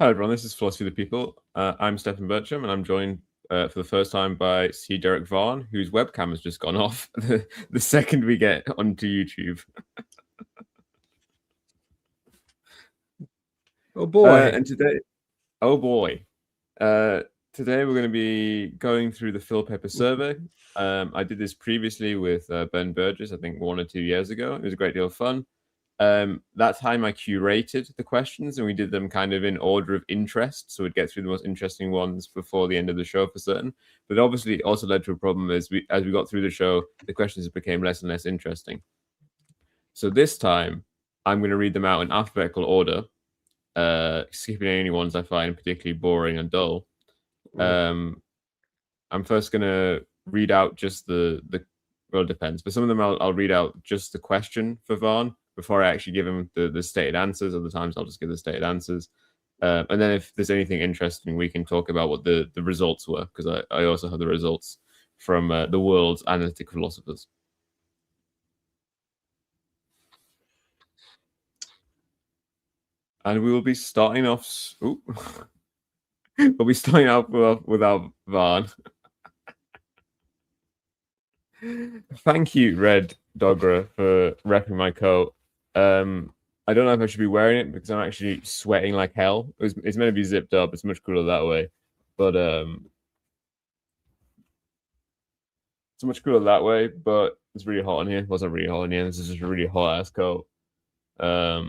Hi everyone, this is Philosophy of the People. I'm Stefan Bertram, and I'm joined for the first time by C. Derick Varn, whose webcam has just gone off the second we get onto YouTube. Oh boy. And today, oh boy, today we're going to be going through the Philpaper survey. I did this previously with Ben Burgess, I think 1 or 2 years ago. It was a great deal of fun. That time I curated the questions and we did them kind of in order of interest. So we'd get through the most interesting ones before the end of the show for certain. But obviously it also led to a problem as we got through the show, the questions became less and less interesting. So this time I'm going to read them out in alphabetical order, skipping any ones I find particularly boring and dull. I'm first going to read out just the well, it depends, but some of them I'll read out just the question for Varn before I actually give him the stated answers. Other times I'll just give the stated answers. And then if there's anything interesting, we can talk about what the results were, because I also have the results from the world's analytic philosophers. And we will be starting off... we'll be starting off without Varn. Thank you, Red Dogra, for repping my coat. I don't know if I should be wearing it because I'm actually sweating like hell. It's meant to be zipped up. It's much cooler that way, but it's much cooler that way. But it's really hot in here. Well, it's not really hot in here. This is just a really hot ass coat. So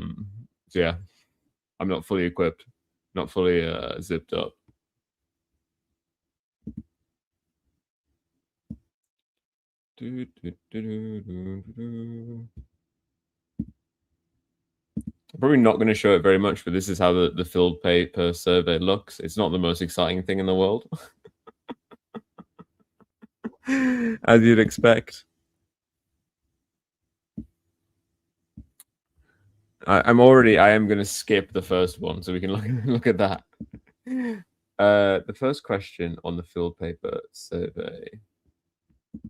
yeah, I'm not fully equipped, not fully zipped up. I'm probably not going to show it very much, but this is how the Philpaper survey looks. It's not the most exciting thing in the world, as you'd expect. I am going to skip the first one so we can look at that. The first question on the Philpaper survey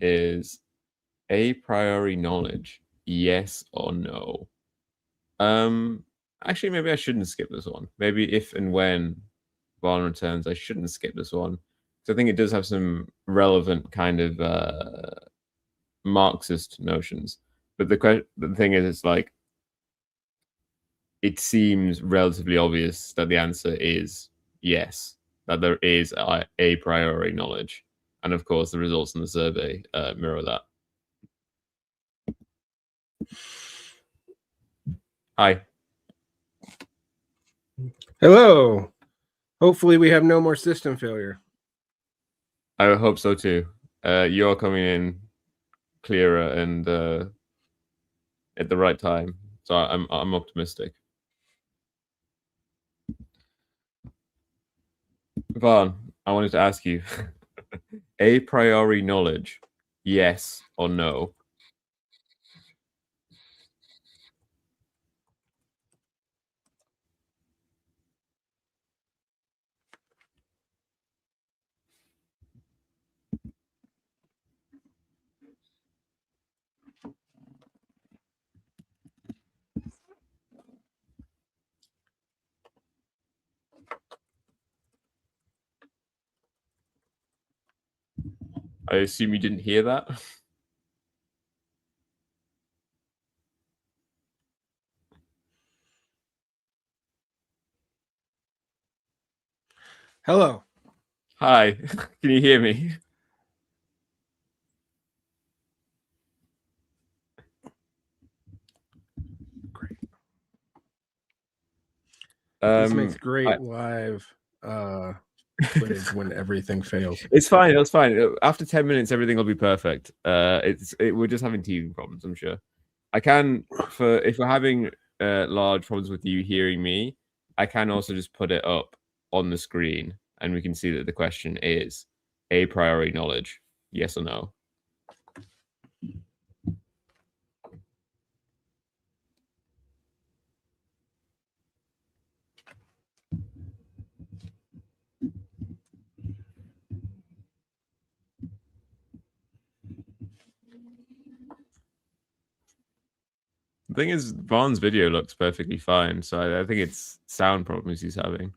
is a priori knowledge, yes or no? Actually, maybe I shouldn't skip this one. Maybe if and when Varn returns, I shouldn't skip this one. So I think it does have some relevant kind of Marxist notions. But the thing is, it's like, it seems relatively obvious that the answer is yes, that there is a priori knowledge. And of course, the results in the survey mirror that. Hi. Hello. Hopefully we have no more system failure. I hope so too. You're coming in clearer and at the right time, so I'm optimistic. Varn, I wanted to ask you, a priori knowledge, yes or no? I assume you didn't hear that. Hello. Hi, can you hear me? Great. This makes great live footage when everything fails. It's fine. It's fine. After 10 minutes, everything will be perfect. We're just having teething problems, I'm sure. I can, if we're having large problems with you hearing me, I can also just put it up on the screen and we can see that the question is a priori knowledge, yes or no. The thing is, Varn's video looks perfectly fine, so I think it's sound problems he's having.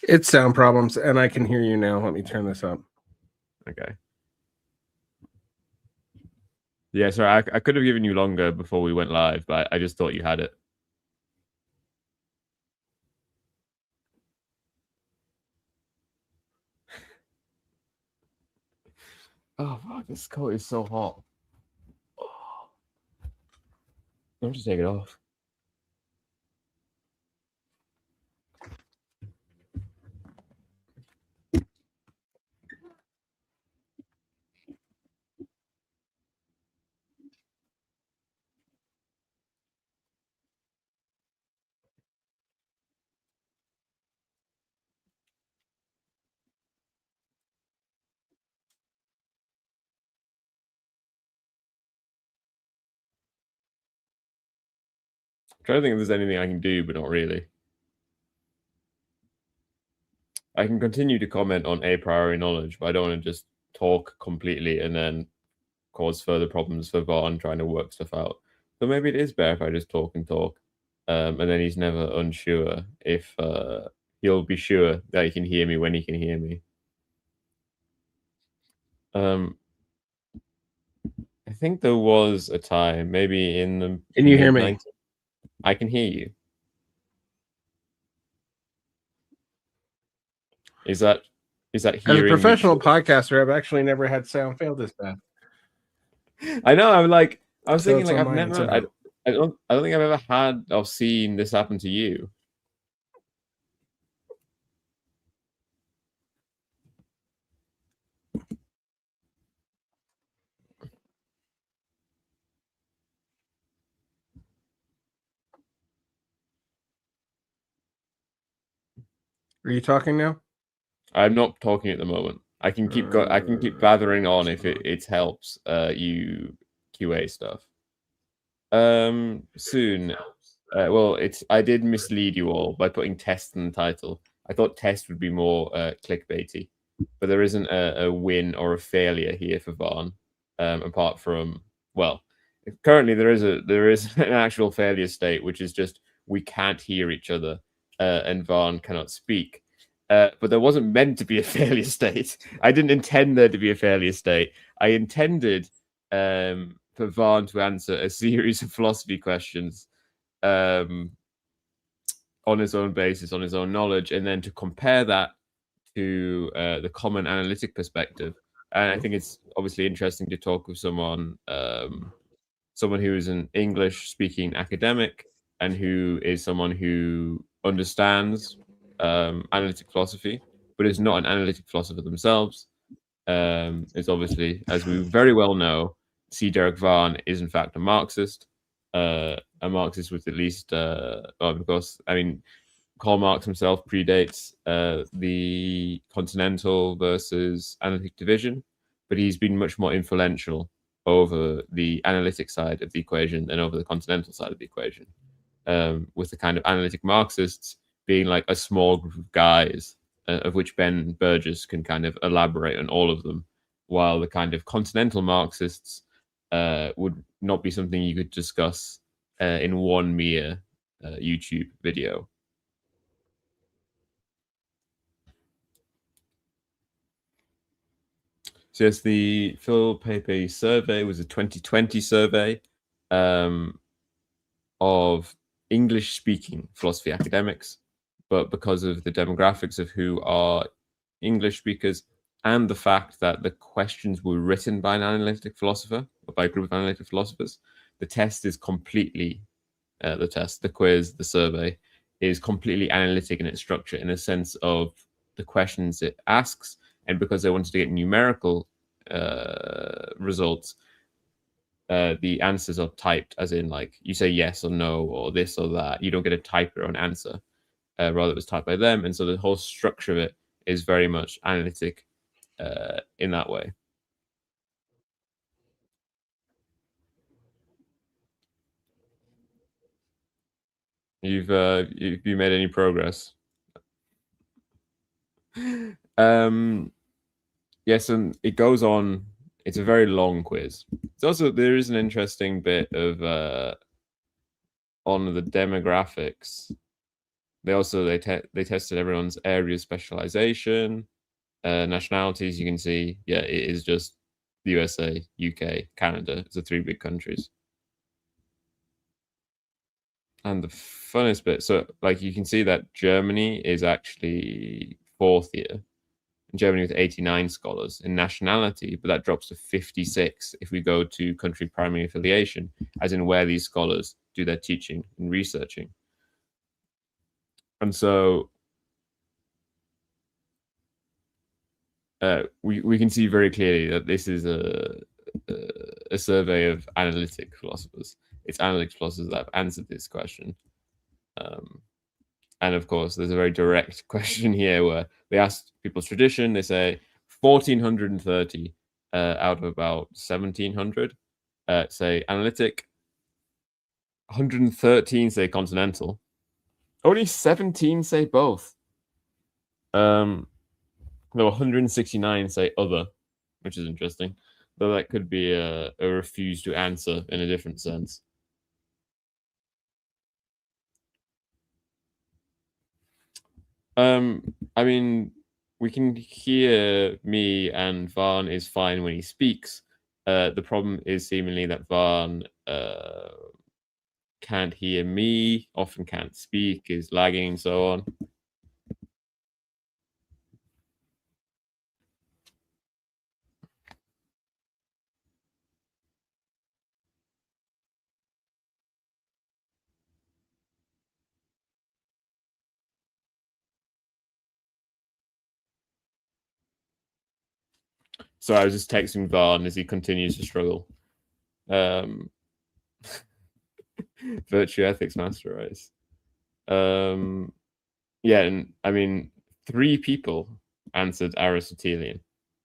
It's sound problems, and I can hear you now. Let me turn this up. Okay. Yeah, sorry, I could have given you longer before we went live, but I just thought you had it. Oh, fuck, this coat is so hot. Oh. I'll just take it off. I'm trying to think if there's anything I can do, but not really. I can continue to comment on a priori knowledge, but I don't want to just talk completely and then cause further problems for Varn trying to work stuff out. So maybe it is better if I just talk and talk, and then he's never unsure if he'll be sure that he can hear me when he can hear me. I think there was a time, maybe in the Can you hear me? I can hear you. Is that hearing? As a professional podcaster, I've actually never had sound fail this bad. I know. I was thinking, like, I've never. I don't think I've ever had or seen this happen to you. Are you talking now? I'm not talking at the moment. I can keep I can keep blathering on if it helps you QA stuff. Soon. Well, I did mislead you all by putting test in the title. I thought test would be more clickbaity, but there isn't a win or a failure here for Varn. Apart from, well, currently there is an actual failure state, which is just we can't hear each other, and Varn cannot speak. But there wasn't meant to be a failure state. I didn't intend there to be a failure state. I intended for Varn to answer a series of philosophy questions on his own basis, on his own knowledge, and then to compare that to the common analytic perspective. And I think it's obviously interesting to talk with someone who is an English-speaking academic and who is someone who understands analytic philosophy, but is not an analytic philosopher themselves. Is obviously, as we very well know, Derick Varn is in fact a Marxist. A Marxist with at least, because, I mean, Karl Marx himself predates the continental versus analytic division, but he's been much more influential over the analytic side of the equation than over the continental side of the equation. With the kind of analytic Marxists being like a small group of guys, of which Ben Burgess can kind of elaborate on all of them, while the kind of continental Marxists would not be something you could discuss in one mere YouTube video. So yes, the Philpaper survey was a 2020 survey of English-speaking philosophy academics, but because of the demographics of who are English speakers and the fact that the questions were written by an analytic philosopher or by a group of analytic philosophers, the test is completely the quiz, the survey is completely analytic in its structure, in a sense of the questions it asks, and because they wanted to get numerical results, the answers are typed, as in, like, you say yes or no or this or that. You don't get to type your own answer. Rather, it was typed by them, and so the whole structure of it is very much analytic in that way. Have you made any progress? Yes, and it goes on. It's a very long quiz. It's also, there is an interesting bit of on the demographics They tested everyone's area of specialization, nationalities. You can see, yeah, it is just the USA, UK, Canada. It's the three big countries. And the funnest bit, so like you can see that Germany is actually fourth here. Germany with 89 scholars in nationality, but that drops to 56 if we go to country primary affiliation, as in where these scholars do their teaching and researching. And so we can see very clearly that this is a survey of analytic philosophers. It's analytic philosophers that have answered this question. And of course, there's a very direct question here where they asked people's tradition. They say 1,430 out of about 1,700 say analytic, 113 say continental, only 17 say both. There were 169 say other, which is interesting, though that could be a refuse to answer in a different sense. I mean, we can hear me, and Varn is fine when he speaks. The problem is seemingly that Varn can't hear me, often can't speak, is lagging, and so on. So I was just texting Varn as he continues to struggle. Virtue ethics master race. Yeah, and I mean, 3 people answered Aristotelian.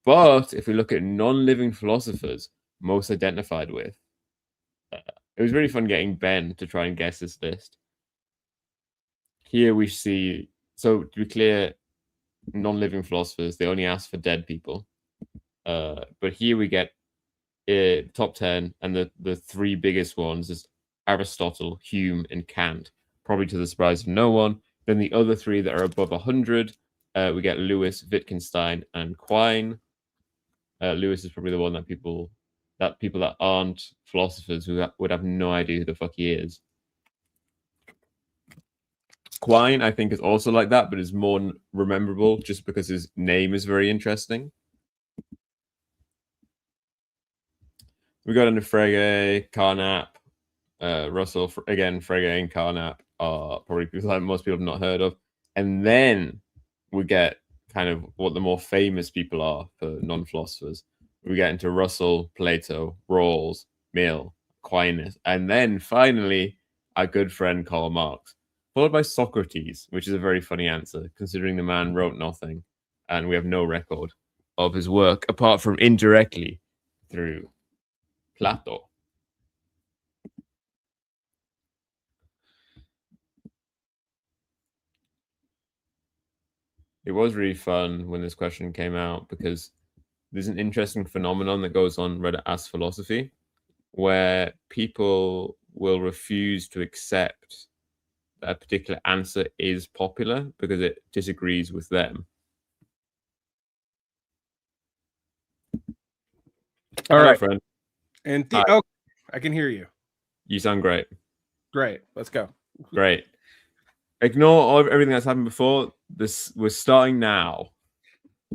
But if we look at non-living philosophers most identified with, it was really fun getting Ben to try and guess this list. Here we see, so to be clear, non-living philosophers, they only ask for dead people. But here we get top 10, and the 3 biggest ones is Aristotle, Hume, and Kant, probably to the surprise of no one. Then the other 3 that are above 100, we get Lewis, Wittgenstein, and Quine. Lewis is probably the one that people that aren't philosophers who would have no idea who the fuck he is. Quine, I think, is also like that, but is more rememberable just because his name is very interesting. We got into Frege, Carnap, Russell, again, Frege and Carnap are probably people that most people have not heard of. And then we get kind of what the more famous people are for non-philosophers. We get into Russell, Plato, Rawls, Mill, Aquinas, and then finally our good friend Karl Marx, followed by Socrates, which is a very funny answer, considering the man wrote nothing, and we have no record of his work apart from indirectly through Plato. It was really fun when this question came out because there's an interesting phenomenon that goes on Reddit Ask Philosophy, where people will refuse to accept that a particular answer is popular because it disagrees with them. All Hello, right, friend. And oh, I can hear you. You sound great. Great. Let's go. Great. Ignore everything that's happened before. We're starting now.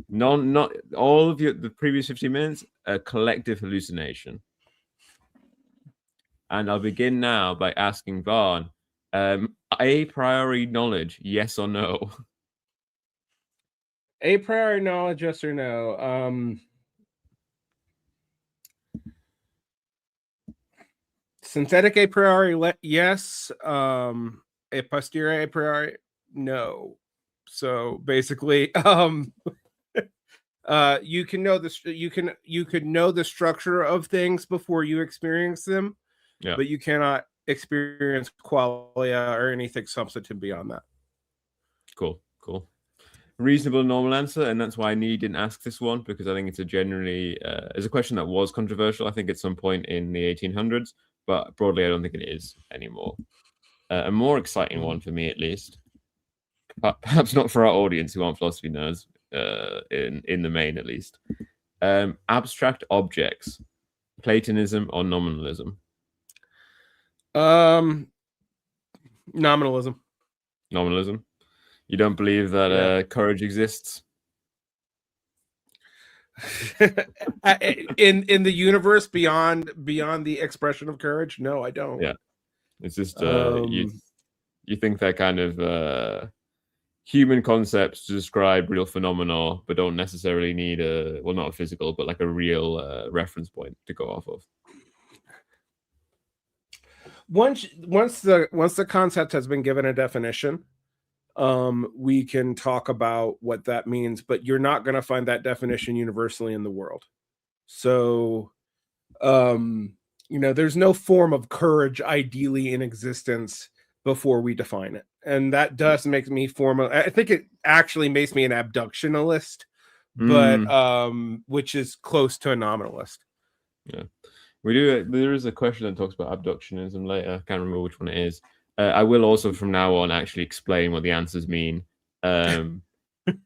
Not all of the previous 15 minutes, a collective hallucination. And I'll begin now by asking Varn, a priori knowledge, yes or no? A priori knowledge, yes or no? Synthetic a priori, yes. A posteriori a priori, no. So basically, you can know this. You could know the structure of things before you experience them, Yeah. but you cannot experience qualia or anything substantive beyond that. Cool. Reasonable normal answer, and that's why I didn't ask this one, because I think it's it's a question that was controversial, I think, at some point in the 1800s, but broadly I don't think it is anymore. A more exciting one for me, at least. perhaps not for our audience who aren't philosophy nerds, in the main at least. Abstract objects, Platonism or nominalism? Nominalism. Nominalism. You don't believe that courage exists? in the universe beyond the expression of courage? No, I don't. Yeah, it's just you think they're kind of human concepts to describe real phenomena, but don't necessarily need not a physical, but like a real reference point to go off of. Once the concept has been given a definition, we can talk about what that means, but you're not going to find that definition universally in the world. So, there's no form of courage ideally in existence before we define it. And that does make me I think it actually makes me an abductionalist, but which is close to a nominalist. Yeah. There is a question that talks about abductionism later. I can't remember which one it is. I will also from now on actually explain what the answers mean.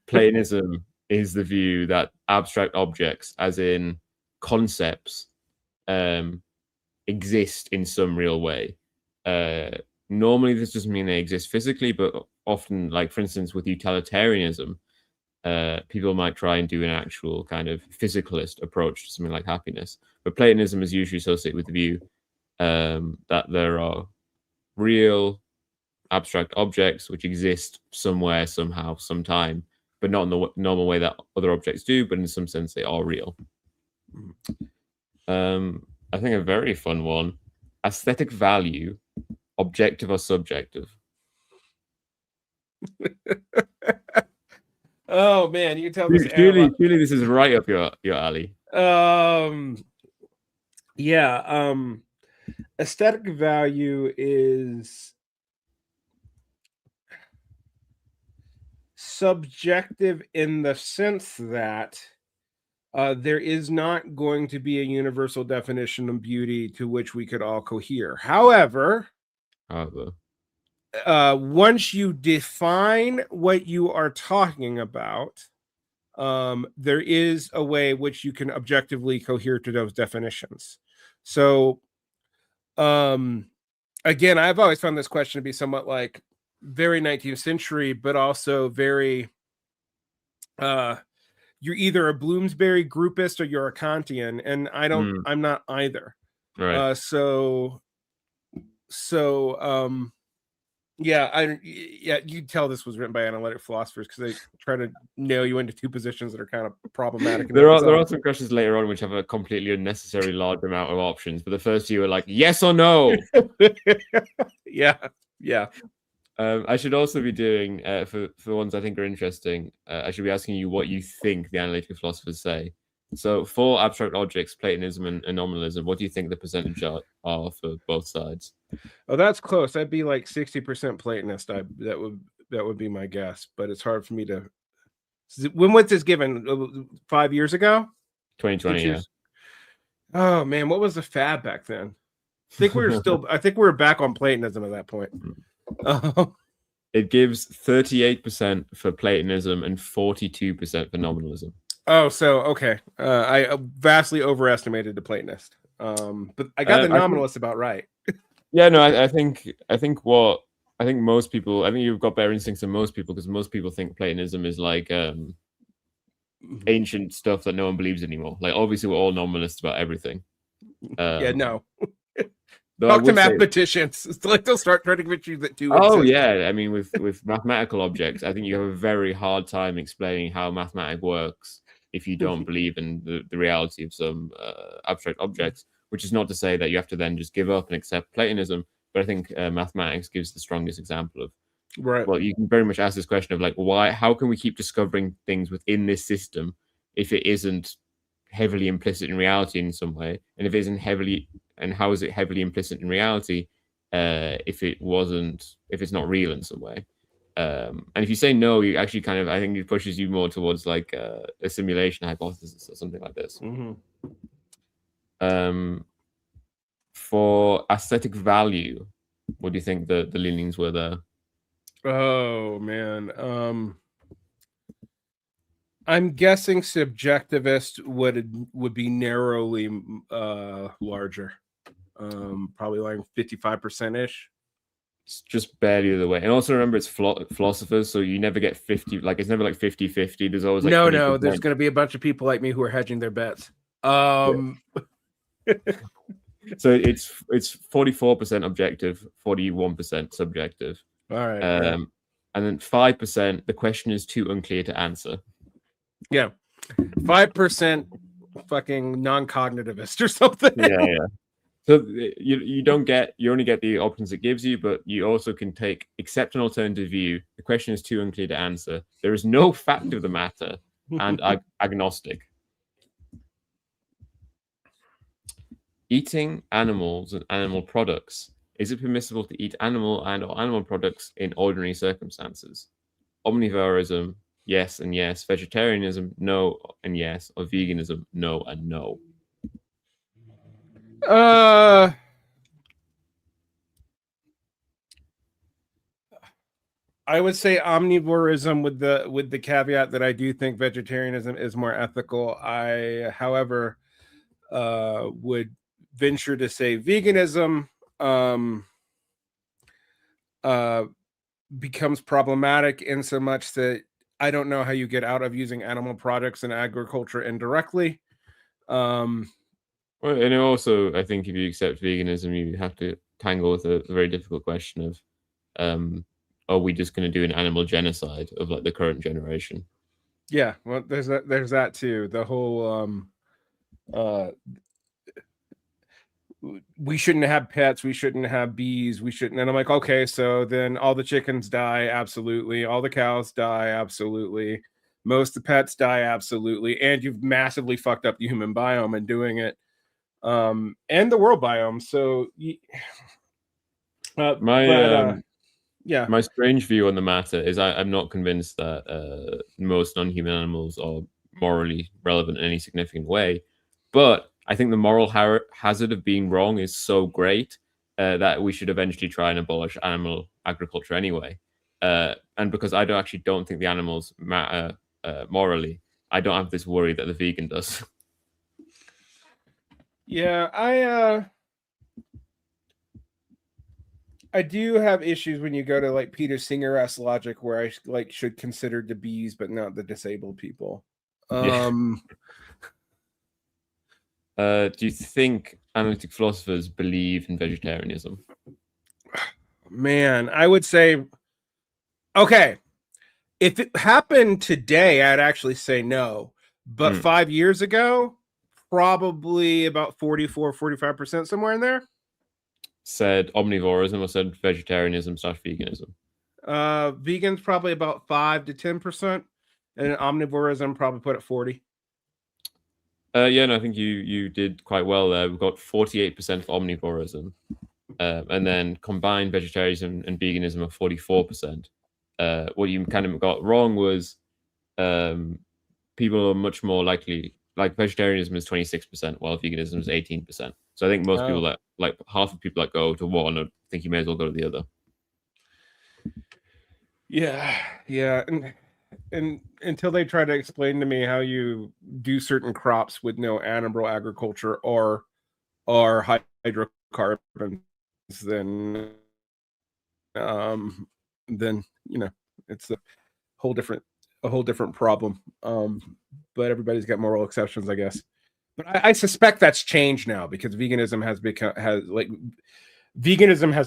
Platonism is the view that abstract objects, as in concepts, exist in some real way. Normally, this doesn't mean they exist physically, but often, like for instance, with utilitarianism, people might try and do an actual kind of physicalist approach to something like happiness. But Platonism is usually associated with the view that there are real abstract objects which exist somewhere, somehow, sometime, but not in the normal way that other objects do, but in some sense they are real. I think a very fun one: aesthetic value, objective or subjective? Oh man, you tell this. Surely this is right up your alley. Aesthetic value is subjective in the sense that there is not going to be a universal definition of beauty to which we could all cohere. However, once you define what you are talking about, there is a way which you can objectively cohere to those definitions. So, again, I've always found this question to be somewhat like very 19th century, but also very, you're either a Bloomsbury groupist or you're a Kantian, and I'm not either. Right. You tell this was written by analytic philosophers because they try to nail you into two positions that are kind of problematic. There are some questions later on which have a completely unnecessary large amount of options, but the first few are like yes or no. Yeah. I should also be doing for ones I think are interesting. I should be asking you what you think the analytic philosophers say. So for abstract objects, Platonism and nominalism, what do you think the percentage are for both sides? Oh, that's close. I'd be like 60% Platonist. That would be my guess, but it's hard for me to. When was this given? 5 years ago? 2020. Yeah. Oh man, what was the fad back then? I think we were back on Platonism at that point. It gives 38% for Platonism and 42% for nominalism. Oh, so okay. I vastly overestimated the Platonist. But I got the nominalist about right. Yeah, no, I think most people, I think you've got better instincts than most people, because most people think Platonism is like ancient stuff that no one believes anymore. Like obviously we're all nominalists about everything. No. Talk to mathematicians. It's like they'll start trying to convince you that two exist. Yeah. I mean, with mathematical objects, I think you have a very hard time explaining how mathematics works if you don't believe in the reality of some abstract objects, which is not to say that you have to then just give up and accept Platonism, but I think mathematics gives the strongest example of, right. Well, you can very much ask this question of like, how can we keep discovering things within this system if it isn't heavily implicit in reality in some way? And if it isn't and how is it heavily implicit in reality if it's not real in some way? And if you say no, you actually I think it pushes you more towards like a simulation hypothesis or something like this. For aesthetic value, what do you think the leanings were there? Oh man. I'm guessing subjectivist would be narrowly larger. Probably like 55% ish. It's just barely the other way. And also remember, it's philosophers, so you never get 50. Like it's never like 50-50. There's always like No, 20%. there's going to be a bunch of people like me who are hedging their bets. So it's 44% objective, 41% subjective. All right. And then 5%, the question is too unclear to answer. Yeah. 5% fucking non-cognitivist or something. Yeah. So you only get the options it gives you, but you also can take accept an alternative view. The question is too unclear to answer. There is no fact of the matter, and agnostic. Eating animals and animal products. Is it permissible to eat animal and or animal products in ordinary circumstances? Omnivorism, yes and yes. Vegetarianism, no and yes. Or veganism, no and no. I would say omnivorism with the caveat that I do think vegetarianism is more ethical. I, however, would venture to say veganism becomes problematic in so much that I don't know how you get out of using animal products in agriculture indirectly. Well, and also, I think if you accept veganism, you have to tangle with a very difficult question of, are we just going to do an animal genocide of like the current generation? Yeah, well, there's that too. The whole we shouldn't have pets, we shouldn't have bees, we shouldn't. And I'm like, okay, so then all the chickens die, absolutely. All the cows die, absolutely. Most of the pets die, absolutely. And you've massively fucked up the human biome in doing it, and the world biome. So, yeah. My strange view on the matter is I'm not convinced that most non-human animals are morally relevant in any significant way, but I think the moral hazard of being wrong is so great that we should eventually try and abolish animal agriculture anyway. And because I don't think the animals matter morally, I don't have this worry that the vegan does. Yeah, I do have issues when you go to like Peter Singer-esque logic where I like should consider the bees but not the disabled people. Do you think analytic philosophers believe in vegetarianism? Man, I would say, okay, if it happened today, I'd actually say no. But 5 years ago, probably about 44-45%, somewhere in there. Said omnivorism or said vegetarianism / veganism? Vegans probably about 5 to 10%, and omnivorism probably put at 40. Yeah, no, I think you did quite well there. We've got 48% for omnivorism, and then combined vegetarianism and veganism are 44%. What you kind of got wrong was people are much more likely, like vegetarianism is 26%, while veganism is 18%. So I think most people that like half of people that go to one, I think you may as well go to the other. Yeah, and until they try to explain to me how you do certain crops with no animal agriculture or hydrocarbons, then it's a whole different problem. But everybody's got moral exceptions, I guess. But I suspect that's changed now because veganism has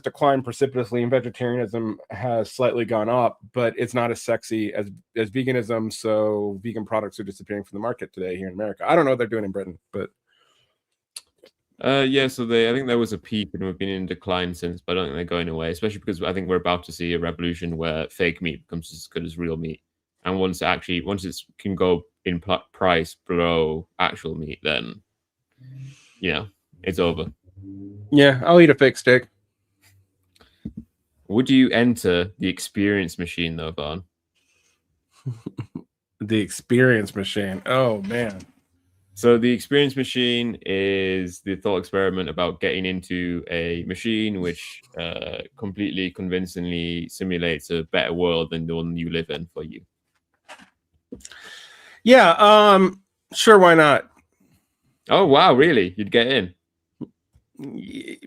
declined precipitously and vegetarianism has slightly gone up, but it's not as sexy as veganism. So vegan products are disappearing from the market today here in America. I don't know what they're doing in Britain, but yeah, so I think there was a peak and we've been in decline since, but I don't think they're going away, especially because I think we're about to see a revolution where fake meat becomes as good as real meat. And once it can go in price below actual meat, then it's over. Yeah, I'll eat a fake steak. Would you enter the experience machine though, Varn? The experience machine. Oh man. So the experience machine is the thought experiment about getting into a machine which completely convincingly simulates a better world than the one you live in for you. Yeah, sure, why not? Oh wow, really? You'd get in?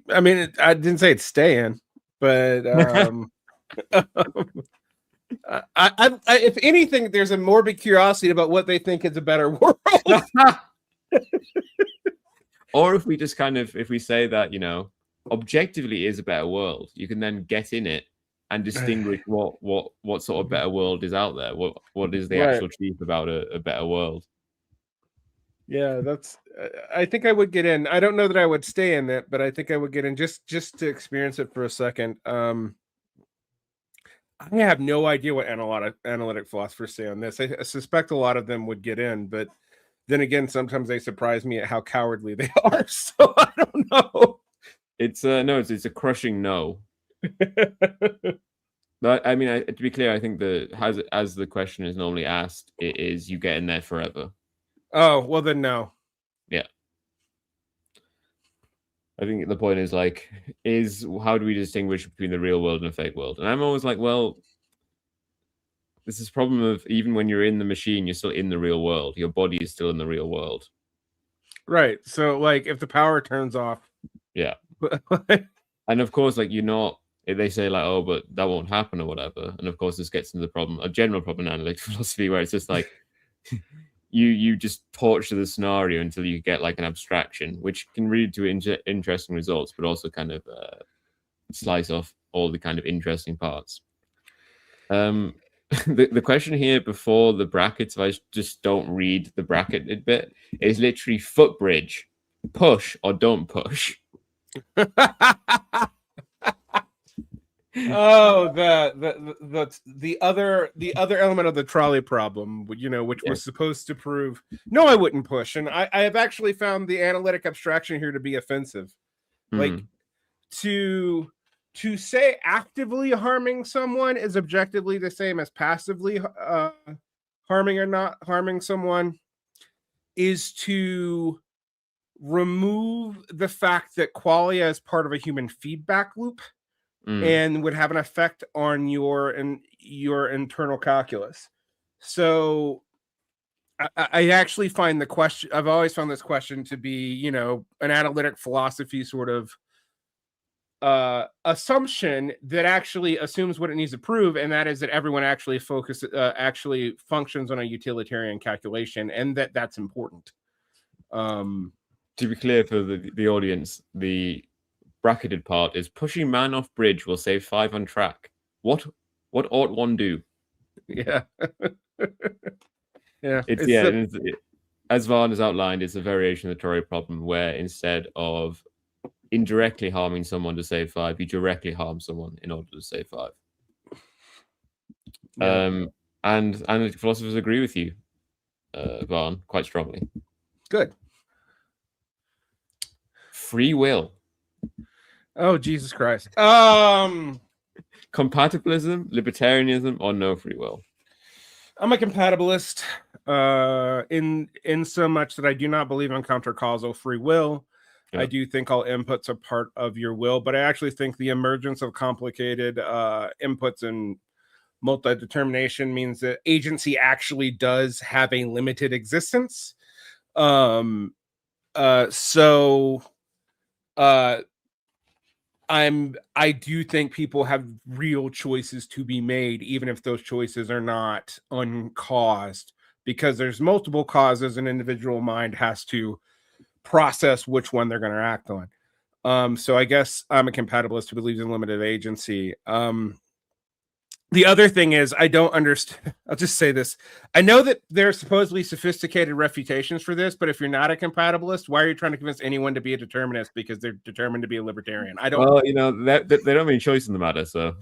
I mean, I didn't say it's stay in, but if anything, there's a morbid curiosity about what they think is a better world. Or if we just if we say that, you know, objectively is a better world, you can then get in it and distinguish what sort of better world is out there. What is the actual truth about a better world? Yeah, that's. I think I would get in. I don't know that I would stay in it, but I think I would get in just to experience it for a second. I have no idea what analytic philosophers say on this. I suspect a lot of them would get in, but then again, sometimes they surprise me at how cowardly they are. So I don't know. It's it's a crushing no. But I mean, to be clear, I think as the question is normally asked, it is you get in there forever. Oh well, then no. Yeah. I think the point is how do we distinguish between the real world and a fake world? And I'm always like, well, this is a problem of even when you're in the machine, you're still in the real world. Your body is still in the real world. Right. So like if the power turns off. Yeah. And of course, like they say like, oh, but that won't happen or whatever. And of course, this gets into the problem, a general problem in analytic philosophy, where it's just like you just torture the scenario until you get like an abstraction, which can lead to interesting results, but also kind of slice off all the kind of interesting parts. The question here before the brackets, if I just don't read the bracketed bit, is literally footbridge, push or don't push. Oh, the other element of the trolley problem, you know, which was supposed to prove no, I wouldn't push, and I have actually found the analytic abstraction here to be offensive. Like to say actively harming someone is objectively the same as passively harming or not harming someone, is to remove the fact that qualia is part of a human feedback loop and would have an effect on your internal calculus. So I actually find the question, I've always found this question to be, you know, an analytic philosophy sort of assumption that actually assumes what it needs to prove, and that is that everyone actually functions on a utilitarian calculation, and that's important. To be clear for the audience, the bracketed part is pushing man off bridge will save 5 on track. What ought one do? Yeah. Yeah. As Varn has outlined, it's a variation of the trolley problem where instead of indirectly harming someone to save 5, you directly harm someone in order to save 5. Yeah. And analytic philosophers agree with you, Varn, quite strongly. Good. Free will. Oh, Jesus Christ. Compatibilism, libertarianism, or no free will? I'm a compatibilist in so much that I do not believe in countercausal free will. Yeah. I do think all inputs are part of your will, but I actually think the emergence of complicated inputs and multi-determination means that agency actually does have a limited existence. I do think people have real choices to be made, even if those choices are not uncaused, because there's multiple causes an individual mind has to process which one they're going to act on. So I guess I'm a compatibilist who believes in limited agency. The other thing is, I don't understand. I'll just say this. I know that there are supposedly sophisticated refutations for this, but if you're not a compatibilist, why are you trying to convince anyone to be a determinist because they're determined to be a libertarian? I don't. Well, you know, they don't have any choice in the matter, so.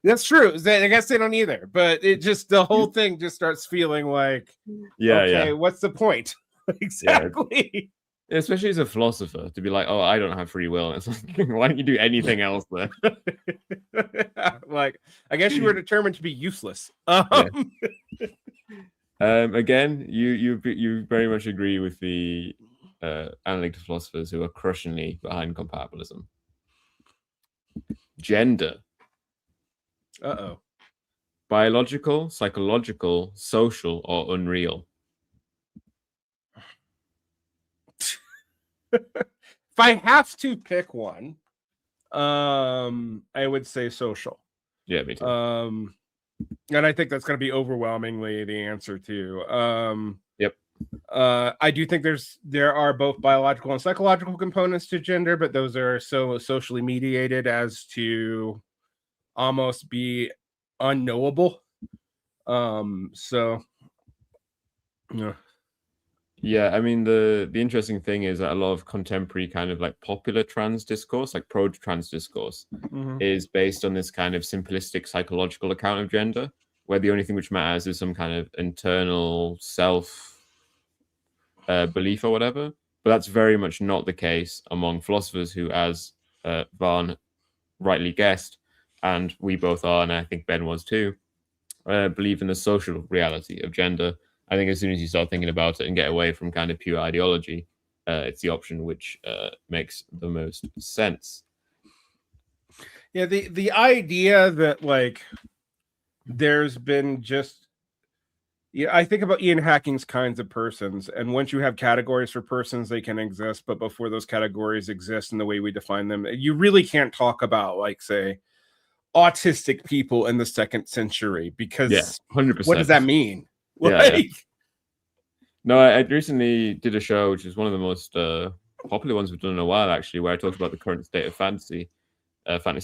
That's true. I guess they don't either, but it just, the whole thing just starts feeling like, what's the point? Exactly. Yeah. Especially as a philosopher, to be like, oh, I don't have free will. It's like, why don't you do anything else then? Like, I guess you were determined to be useless. Again, you very much agree with the analytic philosophers who are crushingly behind compatibilism. Gender. Uh-oh. Biological, psychological, social, or unreal? If I have to pick one, I would say social. Yeah, me too. And I think that's going to be overwhelmingly the answer too. Yep. I do think there are both biological and psychological components to gender, but those are so socially mediated as to almost be unknowable. So yeah. Yeah, I mean the interesting thing is that a lot of contemporary kind of like popular trans discourse, like pro-trans discourse, is based on this kind of simplistic psychological account of gender, where the only thing which matters is some kind of internal self belief or whatever. But that's very much not the case among philosophers who, as Varn rightly guessed, and we both are, and I think Ben was too, believe in the social reality of gender. I think as soon as you start thinking about it and get away from kind of pure ideology, it's the option which makes the most sense. Yeah, the idea that like there's been just I think about Ian Hacking's kinds of persons, and once you have categories for persons, they can exist, but before those categories exist in the way we define them, you really can't talk about like say autistic people in the 2nd century because 100%. what does that mean? Yeah. No, I recently did a show which is one of the most popular ones we've done in a while, actually, where I talked about the current state of fantasy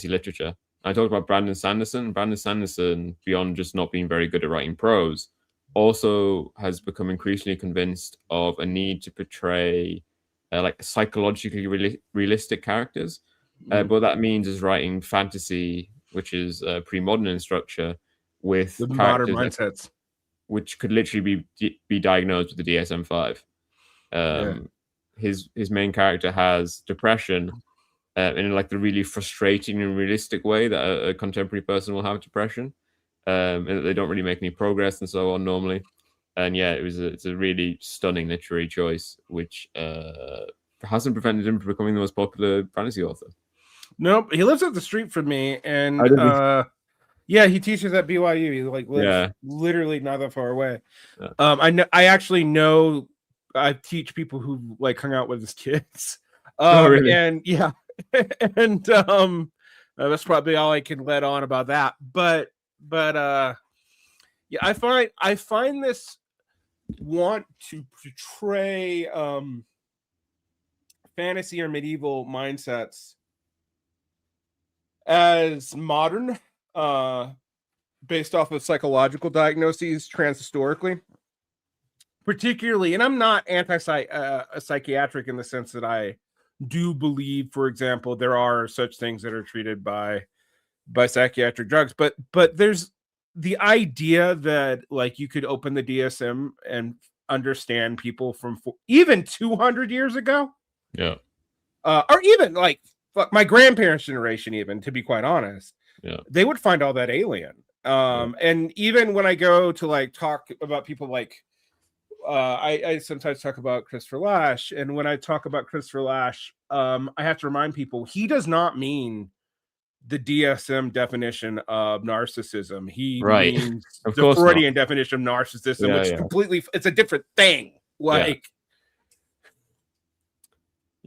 literature. I talked about Brandon Sanderson. Brandon Sanderson, beyond just not being very good at writing prose, also has become increasingly convinced of a need to portray like psychologically realistic characters. But what that means is writing fantasy, which is pre-modern in structure, with modern characters mindsets, which could literally be diagnosed with the DSM-5. His main character has depression in like the really frustrating and realistic way that a contemporary person will have depression, and that they don't really make any progress and so on normally. And yeah, it's a really stunning literary choice, which hasn't prevented him from becoming the most popular fantasy author. Nope, he lives up the street from me, and yeah, he teaches at BYU. He like lives literally not that far away. Yeah. I actually know. I teach people who like hung out with his kids. Oh, really? And yeah, and that's probably all I can let on about that. But yeah, I find this want to portray fantasy or medieval mindsets as modern, based off of psychological diagnoses transhistorically, particularly. And I'm not psychiatric in the sense that I do believe, for example, there are such things that are treated by psychiatric drugs, but there's the idea that like you could open the DSM and understand people from even 200 years ago, or even like my grandparents' generation, even, to be quite honest, they would find all that alien. And even when I go to like talk about people like I sometimes talk about Christopher Lasch, and when I talk about Christopher Lasch, I have to remind people he does not mean the DSM definition of narcissism. He means the Freudian definition of narcissism, which is completely, it's a different thing. Like,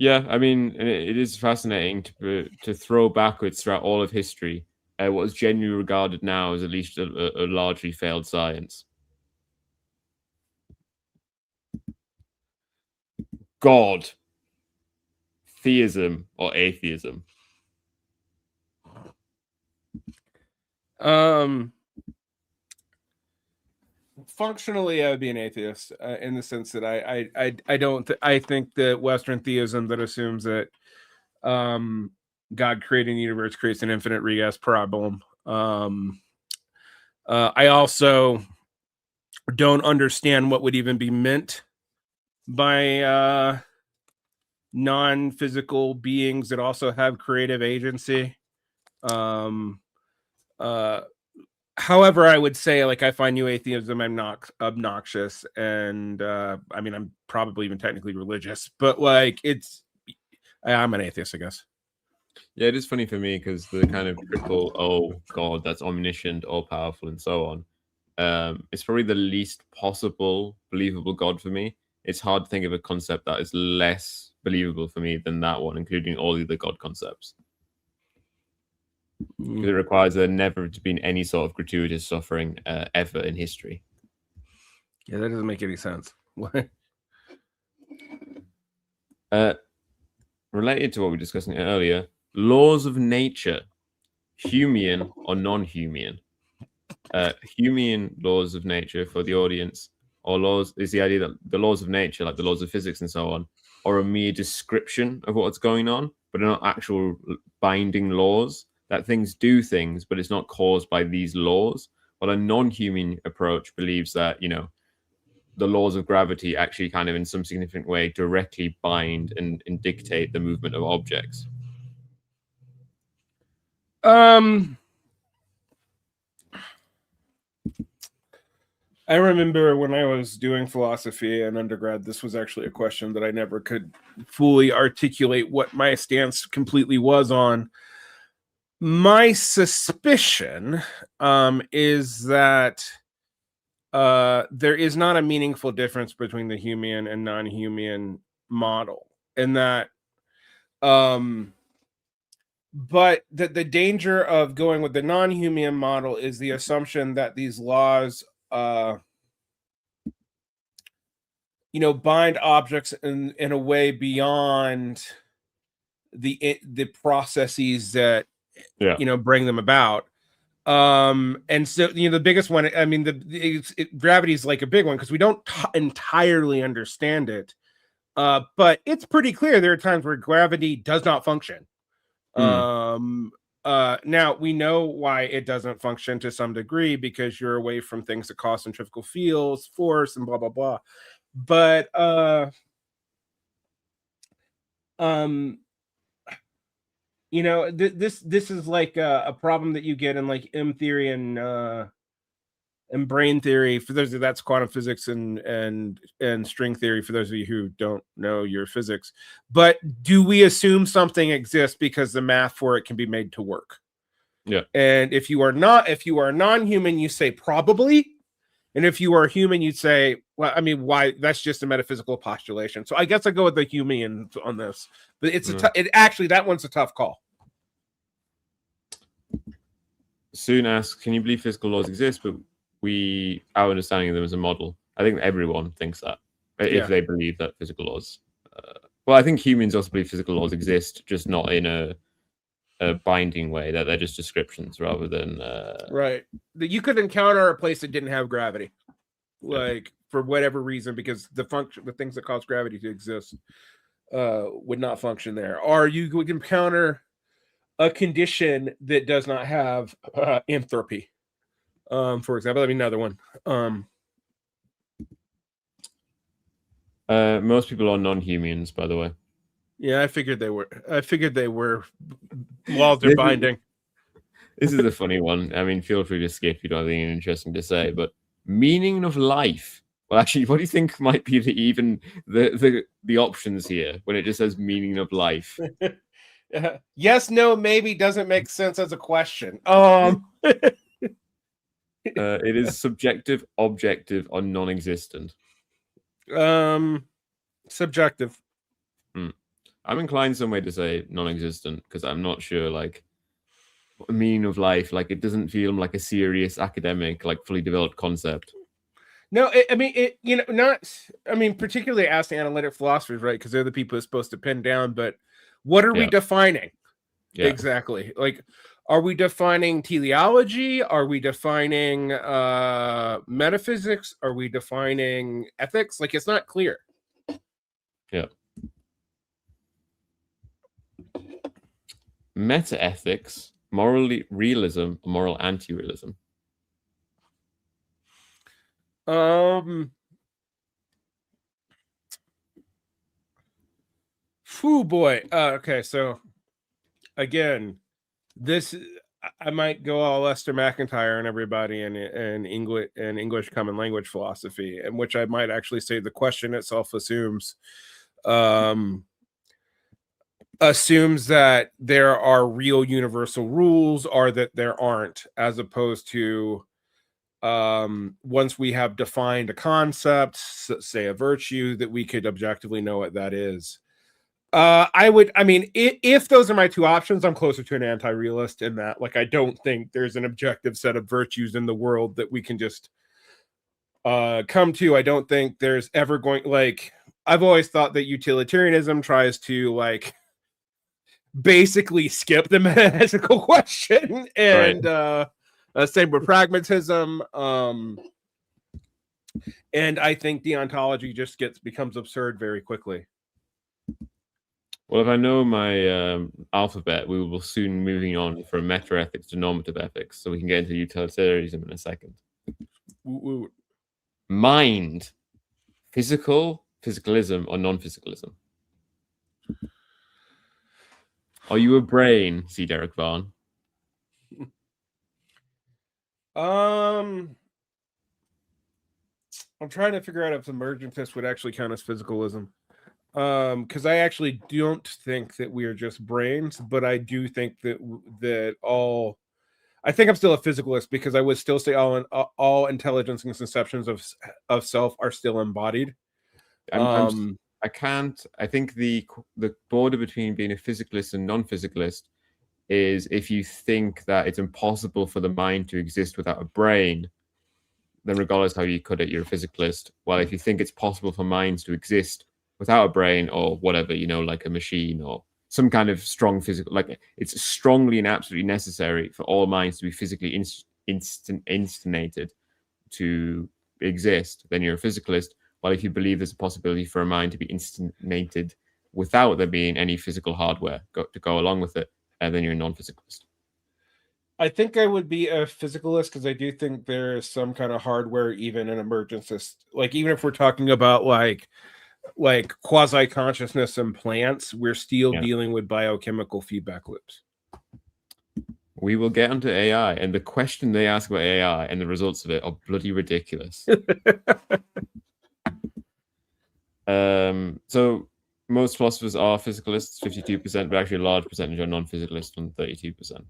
I mean, it is fascinating to throw backwards throughout all of history what is genuinely regarded now as at least a largely failed science. God, theism, or atheism? Functionally, I would be an atheist in the sense that I don't I think that Western theism that assumes that God creating the universe creates an infinite re-guess problem. I also don't understand what would even be meant by non-physical beings that also have creative agency. How However, I would say, like, I find new atheism obnoxious, and I mean, I'm probably even technically religious, but like, I'm an atheist, I guess. Yeah, it is funny for me because the kind of triple, oh God, that's omniscient, all powerful, and so on. It's probably the least possible believable God for me. It's hard to think of a concept that is less believable for me than that one, including all the other God concepts. Because it requires there never to be any sort of gratuitous suffering ever in history. Yeah, that doesn't make any sense. Related to what we were discussing earlier, laws of nature, Humean or non-Humean. Humean laws of nature for the audience, or laws, is the idea that the laws of nature, like the laws of physics and so on, are a mere description of what's going on, but are not actual binding laws. That things do things, but it's not caused by these laws. While a non-human approach believes that, the laws of gravity actually kind of in some significant way directly bind and dictate the movement of objects. I remember when I was doing philosophy in undergrad, this was actually a question that I never could fully articulate what my stance completely was on. My suspicion is that there is not a meaningful difference between the Humean and non-Humean model, and that but the danger of going with the non-Humean model is the assumption that these laws bind objects in a way beyond the processes that bring them about. And so the biggest one, I mean, gravity is like a big one because we don't entirely understand it, but it's pretty clear there are times where gravity does not function. Now we know why it doesn't function to some degree, because you're away from things that cause centrifugal fields, force, and blah blah blah. But this is like a problem that you get in like M theory and brain theory. For those of you, that's quantum physics and string theory, for those of you who don't know your physics. But do we assume something exists because the math for it can be made to work? Yeah. And if you are non-human, you say probably. And if you are human, you'd say, well, I mean, why? That's just a metaphysical postulation. So I guess I go with the Humean on this. But it's actually, that one's a tough call. Soon asks, can you believe physical laws exist, but our understanding of them as a model? I think everyone thinks that, if they believe that physical laws. Well, I think humans also believe physical laws exist, just not in a binding way, that they're just descriptions rather than right. That you could encounter a place that didn't have gravity, like for whatever reason, because the things that cause gravity to exist would not function there. Or you would encounter a condition that does not have entropy, for example. I mean, another one. Most people are non-humans, by the way. Yeah, I figured they were. Laws are binding. This is a funny one. I mean, feel free to skip if you don't have anything interesting to say. But meaning of life. Well, actually, what do you think might be the options here when it just says meaning of life? Yes, no, maybe doesn't make sense as a question. It is subjective, objective, or non-existent. Subjective. I'm inclined some way to say non-existent because I'm not sure, like, what the meaning of life. Like, it doesn't feel like a serious academic, like, fully developed concept. No, particularly ask the analytic philosophers, right? Because they're the people who're supposed to pin down. But what are we defining exactly? Like, are we defining teleology? Are we defining metaphysics? Are we defining ethics? Like, it's not clear. Yeah. Meta-ethics, moral realism, or moral anti-realism? Boy. Okay, so again, this I might go all Lester McIntyre and everybody in English common language philosophy, in which I might actually say the question itself um, assumes that there are real universal rules, or that there aren't, as opposed to once we have defined a concept, say a virtue, that we could objectively know what that is. I mean, if those are my two options, I'm closer to an anti-realist in that, like, I don't think there's an objective set of virtues in the world that we can just come to. I don't think there's ever going, like, I've always thought that utilitarianism tries to, like, basically skip the metaphysical question, and same with pragmatism. And I think deontology just becomes absurd very quickly. Well, if I know my alphabet, we will soon moving on from meta ethics to normative ethics, so we can get into utilitarianism in a second. Ooh. Mind, physicalism, or non-physicalism? Are you a brain? See Derick Varn. I'm trying to figure out if emergentist would actually count as physicalism. Because I actually don't think that we are just brains, but I do think that all. I think I'm still a physicalist, because I would still say all intelligence and conceptions of self are still embodied. I can't. I think the border between being a physicalist and non-physicalist is if you think that it's impossible for the mind to exist without a brain, then regardless how you cut it, you're a physicalist. While if you think it's possible for minds to exist without a brain or whatever, like a machine or some kind of strong physical, like it's strongly and absolutely necessary for all minds to be physically instantated to exist, then you're a physicalist. While if you believe there's a possibility for a mind to be instantated without there being any physical hardware to go along with it, then you're a non-physicalist. I think I would be a physicalist, because I do think there is some kind of hardware even in emergentist. Like, even if we're talking about like quasi-consciousness in plants, we're still dealing with biochemical feedback loops. We will get onto AI, and the question they ask about AI and the results of it are bloody ridiculous. So most philosophers are physicalists, 52%, but actually a large percentage are non-physicalists, on 32%.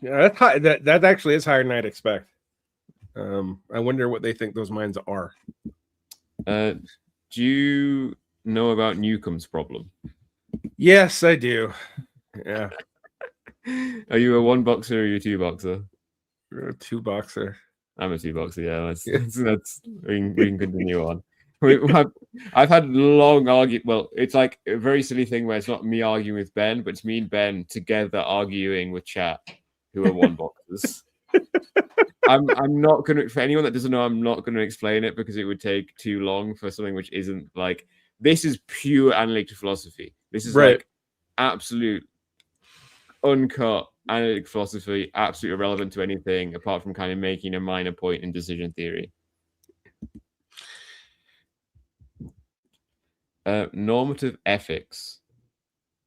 Yeah, that's high. That actually is higher than I'd expect. I wonder what they think those minds are. Do you know about Newcomb's problem? Yes, I do. Yeah. Are you a one boxer or are you a two boxer? You're a two boxer. I'm a two boxer. Yeah, that's we can continue on. I've had long argument. Well, it's like a very silly thing where it's not me arguing with Ben, but it's me and Ben together arguing with chat, who are one boxers. I'm not gonna, for anyone that doesn't know, I'm not gonna explain it because it would take too long for something which isn't like, this is pure analytic philosophy. This is like absolute uncut analytic philosophy, absolutely irrelevant to anything apart from kind of making a minor point in decision theory. Normative ethics,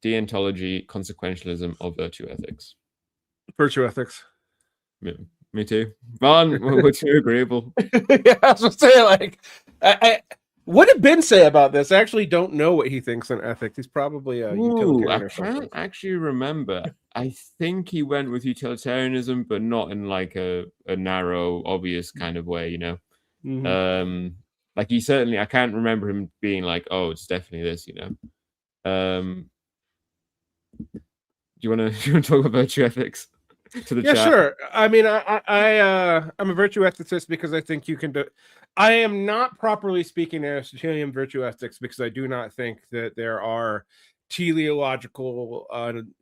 deontology, consequentialism, or virtue ethics? Virtue ethics. Me too. Varn, we're too agreeable. Yeah, I was gonna say, like, what did Ben say about this? I actually don't know what he thinks on ethics. He's probably a utilitarian or something. I can't actually remember. I think he went with utilitarianism, but not in like a narrow, obvious kind of way, Mm-hmm. Like he certainly, I can't remember him being like, oh, it's definitely this, Do you want to talk about virtue ethics to the chat? Sure. I mean, I'm a virtue ethicist because I think you can do. I am not properly speaking Aristotelian virtue ethics because I do not think that there are teleological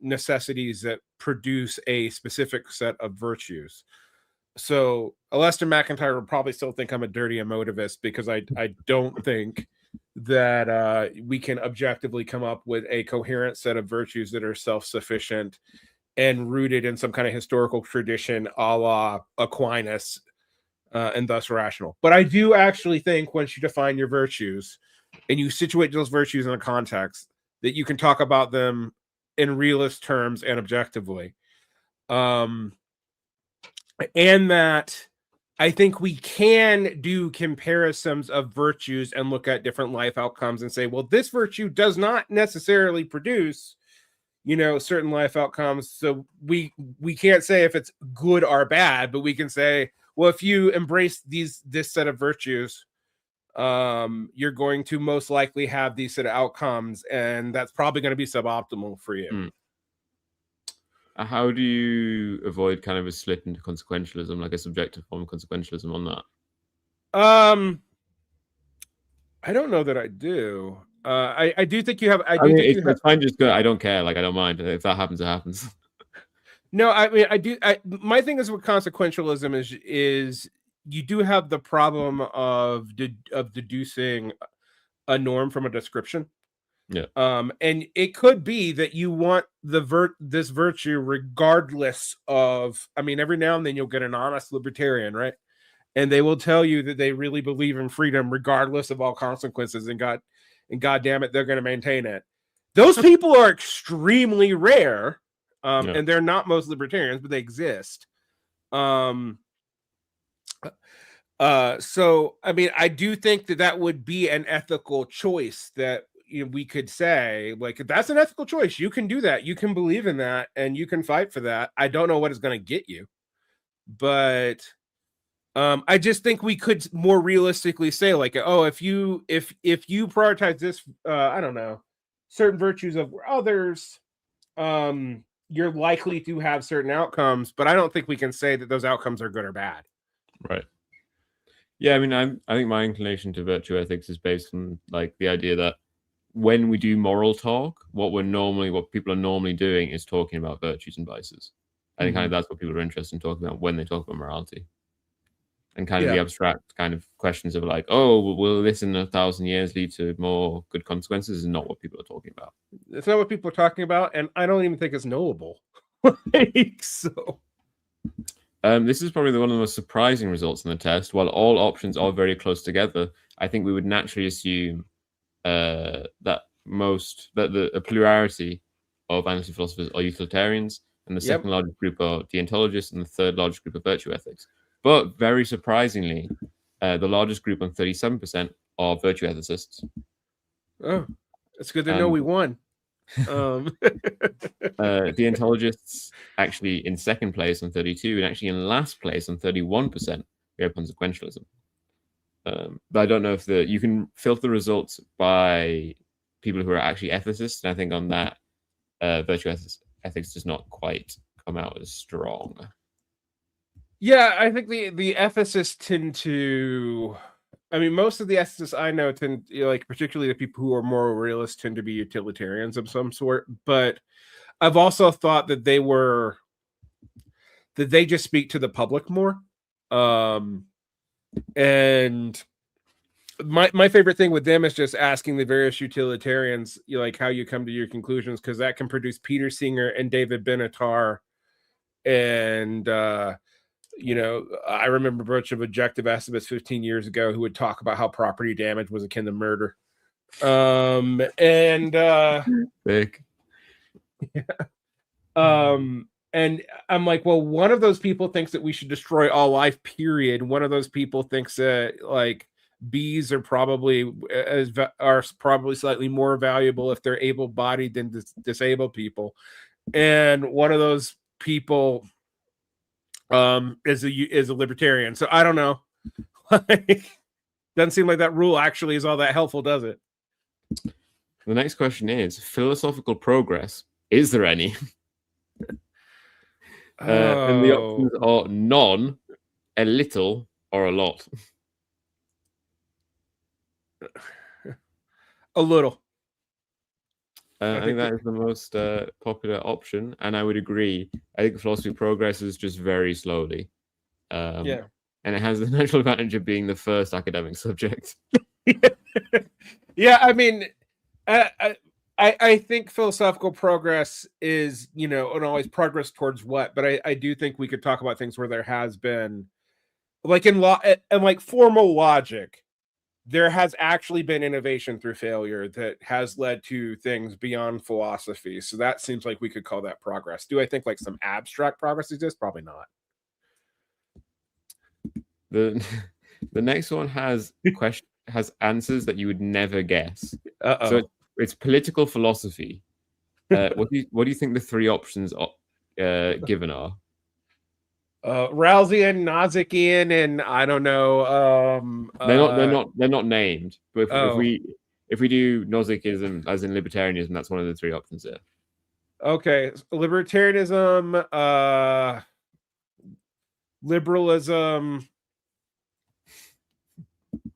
necessities that produce a specific set of virtues. So Lester McIntyre would probably still think I'm a dirty emotivist because I don't think that we can objectively come up with a coherent set of virtues that are self-sufficient and rooted in some kind of historical tradition a la Aquinas, and thus rational. But I do actually think once you define your virtues and you situate those virtues in a context, that you can talk about them in realist terms and objectively. Um, and that I think we can do comparisons of virtues and look at different life outcomes and say, well, this virtue does not necessarily produce, certain life outcomes. So we can't say if it's good or bad, but we can say, well, if you embrace this set of virtues, you're going to most likely have these set of outcomes, and that's probably going to be suboptimal for you. How do you avoid kind of a slip into consequentialism, like a subjective form of consequentialism on that? I don't know that I do. I do think you have. It's fine. Just go. I don't care. Like, I don't mind if that happens. It happens. No, I mean, I do. My thing is with consequentialism is you do have the problem of deducing a norm from a description. Yeah. And it could be that you want this virtue regardless of. I mean, every now and then you'll get an honest libertarian, right? And they will tell you that they really believe in freedom regardless of all consequences, and God damn it, they're going to maintain it. Those people are extremely rare, and they're not most libertarians, but they exist. So I mean, I do think that would be an ethical choice that we could say, like, that's an ethical choice. You can do that. You can believe in that, and you can fight for that. I don't know what it's going to get you, but I just think we could more realistically say, like, oh, if you prioritize this, I don't know, certain virtues of others, you're likely to have certain outcomes, but I don't think we can say that those outcomes are good or bad. Right. Yeah, I mean, I think my inclination to virtue ethics is based on like the idea that when we do moral talk, what people are normally doing is talking about virtues and vices. I think kind of that's what people are interested in talking about when they talk about morality. And kind of the abstract kind of questions of like, oh, will this in 1,000 years lead to more good consequences? Is not what people are talking about. It's not what people are talking about, and I don't even think it's knowable. So, this is probably one of the most surprising results in the test. While all options are very close together, I think we would naturally assume that a plurality of analytic philosophers are utilitarians, and the second largest group are deontologists, and the third largest group are virtue ethics. But very surprisingly, the largest group on 37% are virtue ethicists. Oh, it's good to know we won. Deontologists actually in second place on 32, and actually in last place on 31%, we have consequentialism. But I don't know if you can filter results by people who are actually ethicists, and I think on that, virtue ethics does not quite come out as strong. Yeah, I think the ethicists tend to. I mean, most of the ethicists I know tend, like, particularly the people who are more realists, tend to be utilitarians of some sort. But I've also thought that they just speak to the public more. And my favorite thing with them is just asking the various utilitarians, like, how you come to your conclusions, because that can produce Peter Singer and David Benatar. And I remember a bunch of objective estimates 15 years ago who would talk about how property damage was akin to murder. Big. Yeah. And I'm like, well, one of those people thinks that we should destroy all life, period. One of those people thinks that, like, bees are probably slightly more valuable if they're able-bodied than disabled people. And one of those people is a libertarian. So I don't know. Doesn't seem like that rule actually is all that helpful, does it? The next question is philosophical progress. Is there any? And the options are none, a little, or a lot. A little. I think that is the most popular option, and I would agree. I think philosophy progresses just very slowly. And it has the natural advantage of being the first academic subject. Yeah, I mean, I think philosophical progress is, and always progress towards what, but I do think we could talk about things where there has been, like, in law and like formal logic. there has actually been innovation through failure that has led to things beyond philosophy. So that seems like we could call that progress. Do I think like some abstract progress exists? Probably not. The the next one has answers that you would never guess. Uh-oh. So it's political philosophy. What do you think the three options given are? Rouseyan, Nazikian, and I don't know. They're not named. But Oh, if we do Nozickism as in libertarianism, that's one of the three options there. okay. Libertarianism, liberalism,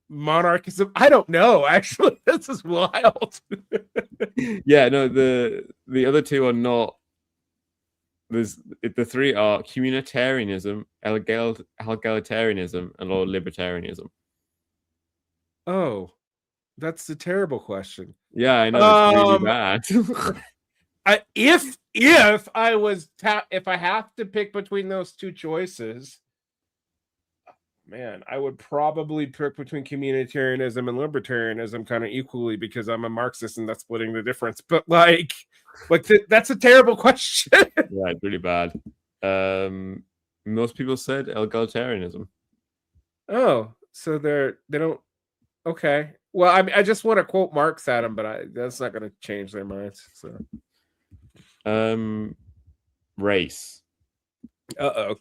monarchism. I don't know. Actually, this is wild. Yeah, no, the other two are not. The three are communitarianism, egalitarianism, and or libertarianism. Oh, that's a terrible question. Yeah, I know, it's really bad. If I was if I have to pick between those two choices, man, I would probably pick between communitarianism and libertarianism kind of equally because I'm a Marxist and that's splitting the difference. But that's a terrible question. Yeah, it's really bad. Most people said egalitarianism. Oh, so they don't. Okay. Well, I just want to quote Marx at them, but that's not going to change their minds. So, race. uh-oh.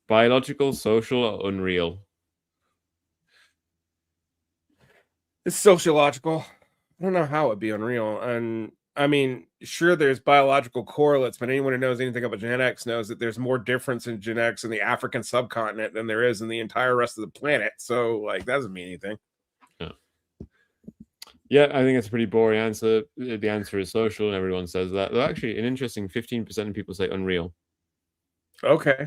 Biological, social, or unreal? It's sociological. I don't know how it'd be unreal. And I mean, sure, there's biological correlates, but anyone who knows anything about genetics knows that there's more difference in genetics in the African subcontinent than there is in the entire rest of the planet. So, like, that doesn't mean anything. Yeah, I think it's a pretty boring answer. The answer is social, and everyone says that. Though actually, an interesting 15% of people say unreal. Okay.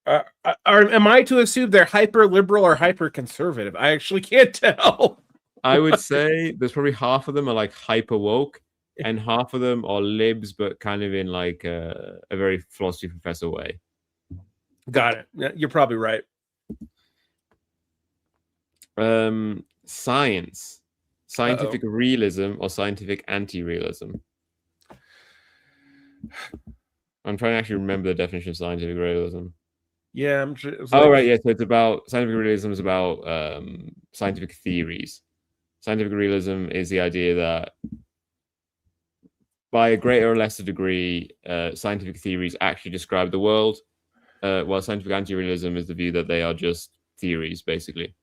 Am I to assume they're hyper liberal or hyper conservative? I actually can't tell. I would say there's probably half of them are like hyper woke, and half of them are libs, but kind of in like a very philosophy professor way. Got it. Yeah, you're probably right. Science, scientific realism or scientific anti-realism? I'm trying to actually remember the definition of scientific realism. Yeah, I'm sure. Right, yeah. So it's about scientific realism is about scientific theories. Scientific realism is the idea that by a greater or lesser degree, scientific theories actually describe the world, while scientific anti-realism is the view that they are just theories, basically.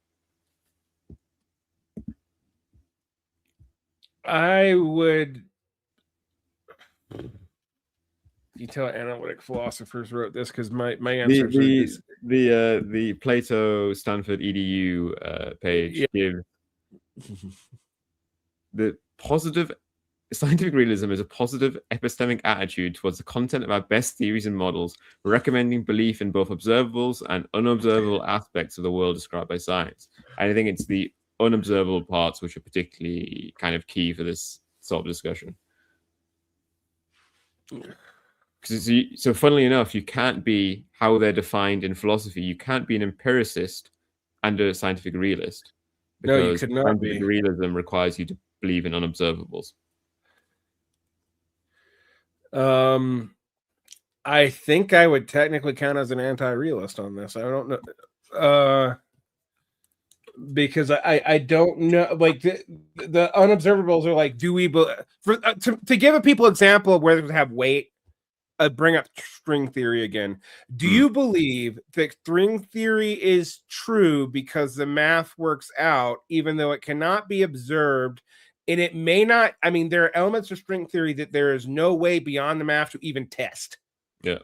I would. You tell analytic philosophers wrote this because my answer is the Plato Stanford EDU page gives the positive scientific realism is a positive epistemic attitude towards the content of our best theories and models, recommending belief in both observables and unobservable aspects of the world described by science. And I think it's the unobservable parts which are particularly kind of key for this sort of discussion. So funnily enough, you can't be how they're defined in philosophy. You can't be an empiricist and a scientific realist. No, you could not scientific be. realism requires you to believe in unobservables. I think I would technically count as an anti-realist on this. I don't know. Because I don't know, like the unobservables are like, do we to give a people example of where they have weight? Bring up string theory again. Do you believe that string theory is true because the math works out, even though it cannot be observed? And it may not. I mean, there are elements of string theory that there is no way beyond the math to even test. Yeah.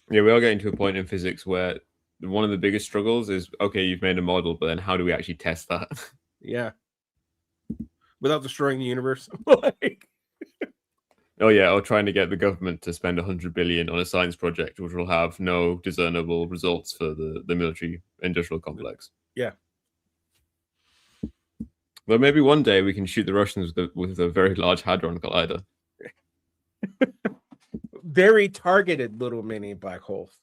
Yeah, we are getting to a point in physics where one of the biggest struggles is, okay, you've made a model, but then how do we actually test that? Yeah. Without destroying the universe. Oh yeah, or trying to get the government to spend 100 billion on a science project which will have no discernible results for the military industrial complex. Yeah. Well, maybe one day we can shoot the Russians with a very large hadron collider. very targeted little mini black holes.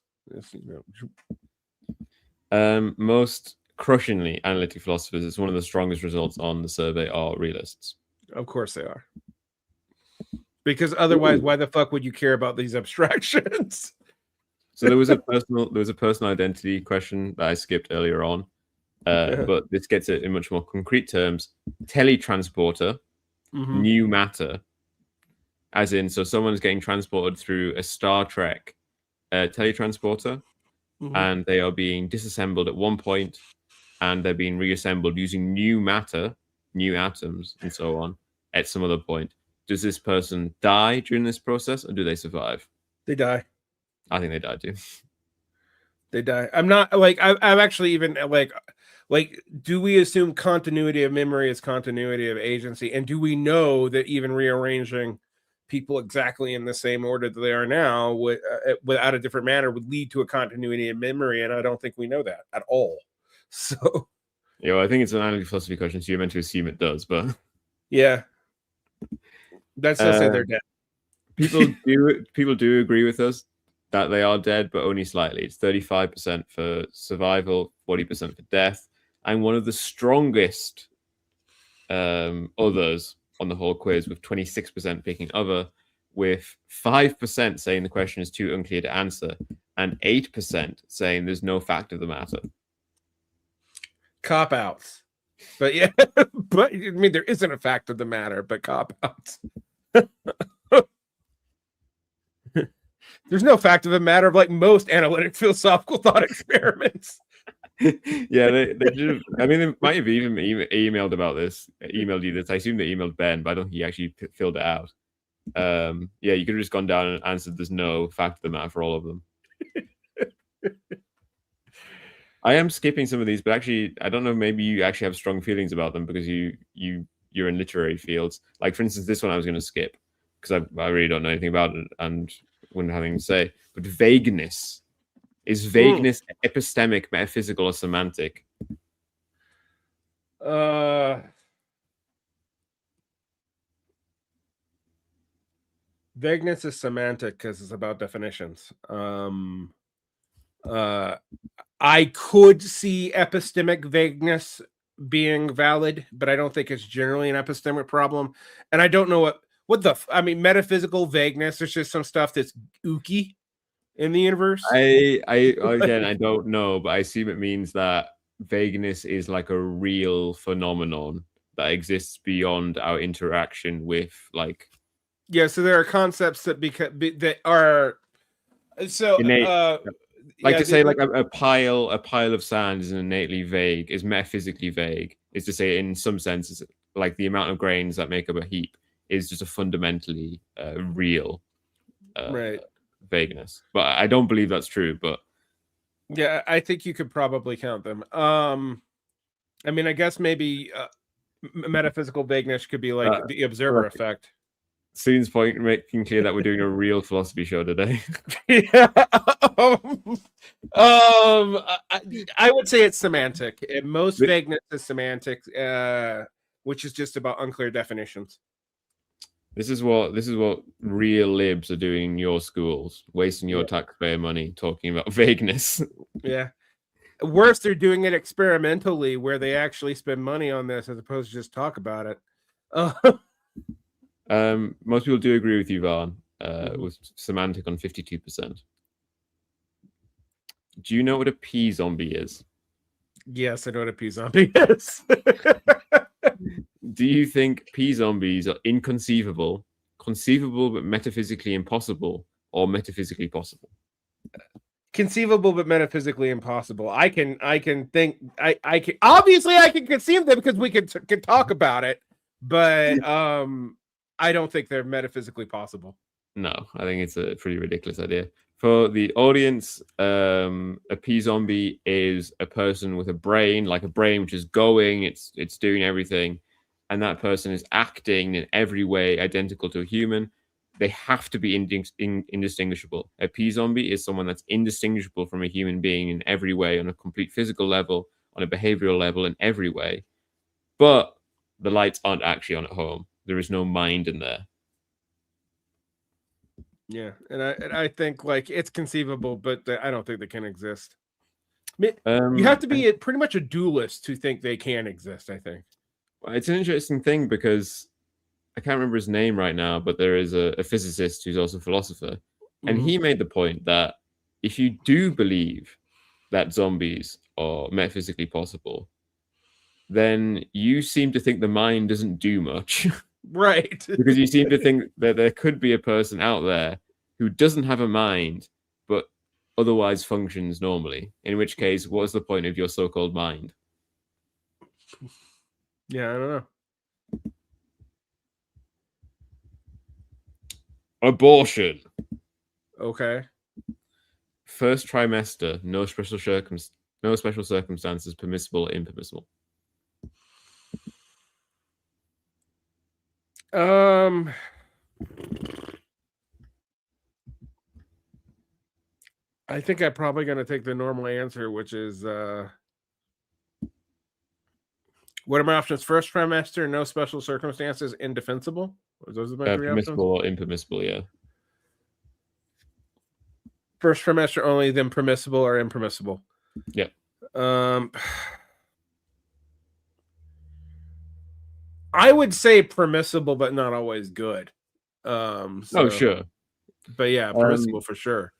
Most crushingly, analytic philosophers, it's one of the strongest results on the survey are realists. Of course they are. Because otherwise, why the fuck would you care about these abstractions? So there was a personal identity question that I skipped earlier on, but this gets it in much more concrete terms. Teletransporter, new matter, as in, so someone's getting transported through a Star Trek teletransporter, and they are being disassembled at one point, and they're being reassembled using new matter, new atoms, and so on at some other point. Does this person die during this process, or do they survive? They die. I think they die too. They die. I'm not like I'm actually even like do we assume continuity of memory is continuity of agency, and do we know that even rearranging people exactly in the same order that they are now without a different manner would lead to a continuity of memory? And I don't think we know that at all. So yeah, well, I think it's an analytic philosophy question, so you're meant to assume it does, but yeah, that's still say they're dead. People do agree with us that they are dead, but only slightly. It's 35% for survival, 40% for death, and one of the strongest others on the whole quiz, with 26% picking other, with 5% saying the question is too unclear to answer, and 8% saying there's no fact of the matter. Cop outs. But yeah, but I mean, there isn't a fact of the matter, but cop outs. There's no fact of the matter of like most analytic philosophical thought experiments. Yeah, they just, I mean, they might have even emailed about this, emailed you this. I assume they emailed Ben, but I don't think he actually filled it out. Yeah, you could have just gone down and answered there's no fact of the matter for all of them. I am skipping some of these, but actually, I don't know, maybe you actually have strong feelings about them because you're in literary fields. Like, for instance, this one I was going to skip because I really don't know anything about it and wouldn't have anything to say. But vagueness. Is vagueness epistemic, metaphysical, or semantic? Vagueness is semantic because it's about definitions. I could see epistemic vagueness being valid, but I don't think it's generally an epistemic problem. And I don't know I mean, metaphysical vagueness. There's just some stuff that's ooky in the universe. I again, I don't know, but I assume it means that vagueness is like a real phenomenon that exists beyond our interaction with, like, yeah. So there are concepts that that are so innate. Like, yeah, to say like a pile of sand is innately vague, is metaphysically vague, is to say in some senses like the amount of grains that make up a heap is just a fundamentally real right vagueness. But I don't believe that's true. But yeah, I think you could probably count them. I mean, I guess maybe metaphysical vagueness could be like the observer effect. Soon's point making clear that we're doing a real philosophy show today. Yeah. I would say it's semantic. Most vagueness is semantic, which is just about unclear definitions. This is what real libs are doing in your schools, wasting your taxpayer money talking about vagueness. Yeah. Worse, they're doing it experimentally, where they actually spend money on this as opposed to just talk about it. Most people do agree with you, Varn, with semantic on 52%. Do you know what a pea zombie is? Yes, I know what a pea zombie is. Do you think pea zombies are inconceivable, conceivable but metaphysically impossible, or metaphysically possible? Conceivable but metaphysically impossible. I can think I can obviously I can conceive them because we can talk about it, but I don't think they're metaphysically possible. No, I think it's a pretty ridiculous idea. For the audience, a pea zombie is a person with a brain, like a brain which is going, it's doing everything, and that person is acting in every way identical to a human. They have to be indistinguishable. A pea zombie is someone that's indistinguishable from a human being in every way, on a complete physical level, on a behavioral level, in every way. But the lights aren't actually on at home. There is no mind in there. Yeah, and I think like it's conceivable, but I don't think they can exist. I mean, you have to be pretty much a dualist to think they can exist, I think. It's an interesting thing because I can't remember his name right now, but there is a physicist who's also a philosopher, and Mhm. he made the point that if you do believe that zombies are metaphysically possible, then you seem to think the mind doesn't do much. Right. Because you seem to think that there could be a person out there who doesn't have a mind, but otherwise functions normally. In which case, what's the point of your so-called mind? Yeah, I don't know. Abortion. Okay. First trimester, no special circumstances, permissible or impermissible. Um, I think I'm probably going to take the normal answer, which is what are my options? First trimester, no special circumstances, indefensible. Those are my three options. Permissible or impermissible, yeah. First trimester only, then permissible or impermissible. Yeah. I would say permissible, but not always good. Oh, sure. But yeah, permissible for sure.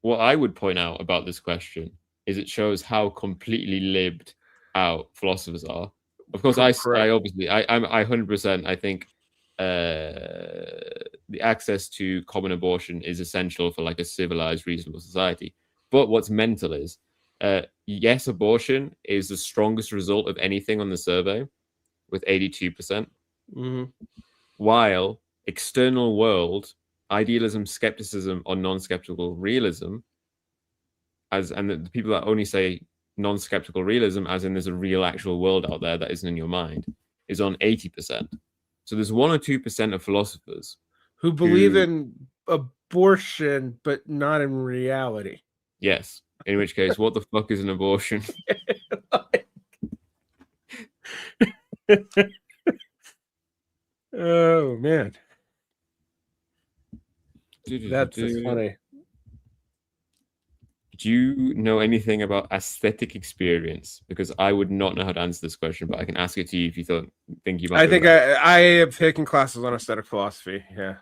What I would point out about this question is it shows how completely libbed out philosophers are. Of course, I 100%. I think the access to common abortion is essential for like a civilized, reasonable society. But what's mental is, yes, abortion is the strongest result of anything on the survey, with 82%, while external world, idealism, skepticism, or non-skeptical realism, and the people that only say non-skeptical realism, as in there's a real actual world out there that isn't in your mind, is on 80%. So there's 1 or 2% of philosophers who believe in abortion, but not in reality. Yes. In which case, what the fuck is an abortion? Oh man, that's funny. Do you know anything about aesthetic experience? Because I would not know how to answer this question, but I can ask it to you if you think you might. I think I have taken classes on aesthetic philosophy. Yeah.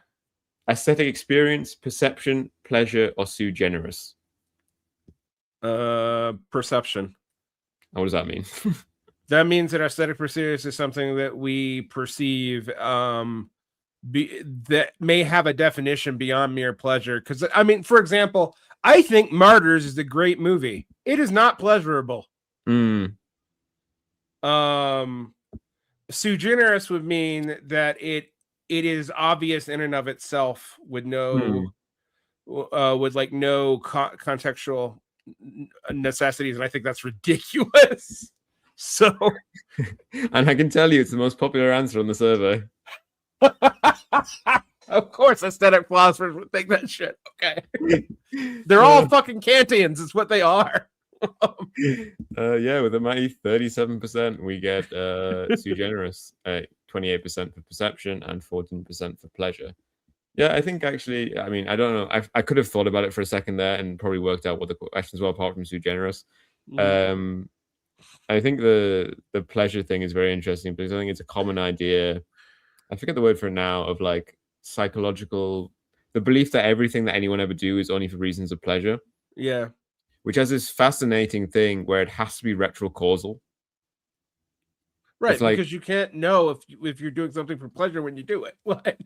Aesthetic experience, perception, pleasure, or sui generis? Perception. What does that mean? That means that aesthetic experience is something that we perceive that may have a definition beyond mere pleasure. Because I mean, for example, I think Martyrs is a great movie. It is not pleasurable. Sui generis would mean that it is obvious in and of itself with no contextual necessities, and I think that's ridiculous. So, and I can tell you, it's the most popular answer on the survey. Of course, aesthetic philosophers would think that shit. Okay, they're all fucking Kantians. It's what they are. Yeah, with a mighty 37%, we get sui generis, 28% for perception, and 14% for pleasure. Yeah, I think actually, I mean, I don't know. I could have thought about it for a second there and probably worked out what the questions were apart from sui generis. I think the pleasure thing is very interesting because I think it's a common idea. I forget the word for it now, of like psychological, the belief that everything that anyone ever do is only for reasons of pleasure. Yeah. Which has this fascinating thing where it has to be retrocausal. Right, because you can't know if you're doing something for pleasure when you do it. Like,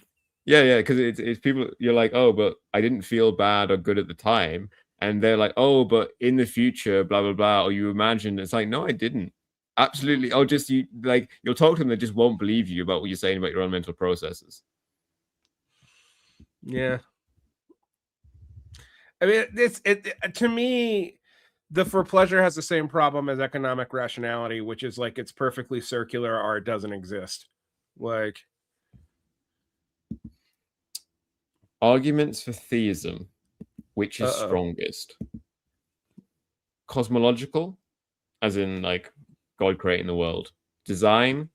yeah, because it's people, you're like, oh, but I didn't feel bad or good at the time. And they're like, oh, but in the future, blah, blah, blah. Or you imagined. It's like, no, I didn't. Absolutely. Oh, just you'll talk to them, they just won't believe you about what you're saying about your own mental processes. Yeah. I mean, to me, the for pleasure has the same problem as economic rationality, which is like it's perfectly circular or it doesn't exist. Like, arguments for theism, which is strongest? Cosmological, as in like God creating the world. Design,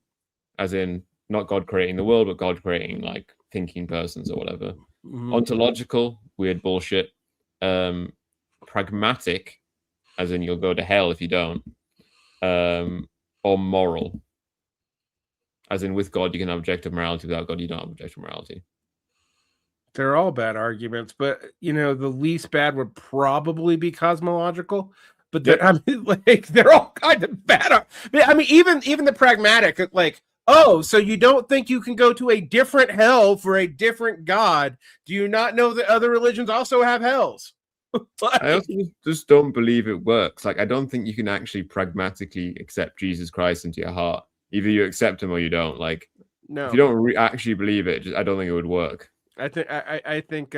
as in not God creating the world, but God creating like thinking persons or whatever. Ontological, weird bullshit. Pragmatic, as in you'll go to hell if you don't. Or moral, as in with God you can have objective morality, without God you don't have objective morality. They're all bad arguments, but the least bad would probably be cosmological. But Yep. I mean, like, they're all kind of bad. I mean, even the pragmatic, like, oh, so you don't think you can go to a different hell for a different God? Do you not know that other religions also have hells? Like, I also just don't believe it works. Like, I don't think you can actually pragmatically accept Jesus Christ into your heart. Either you accept him or you don't. Like, no. If you don't actually believe it, I don't think it would work. I think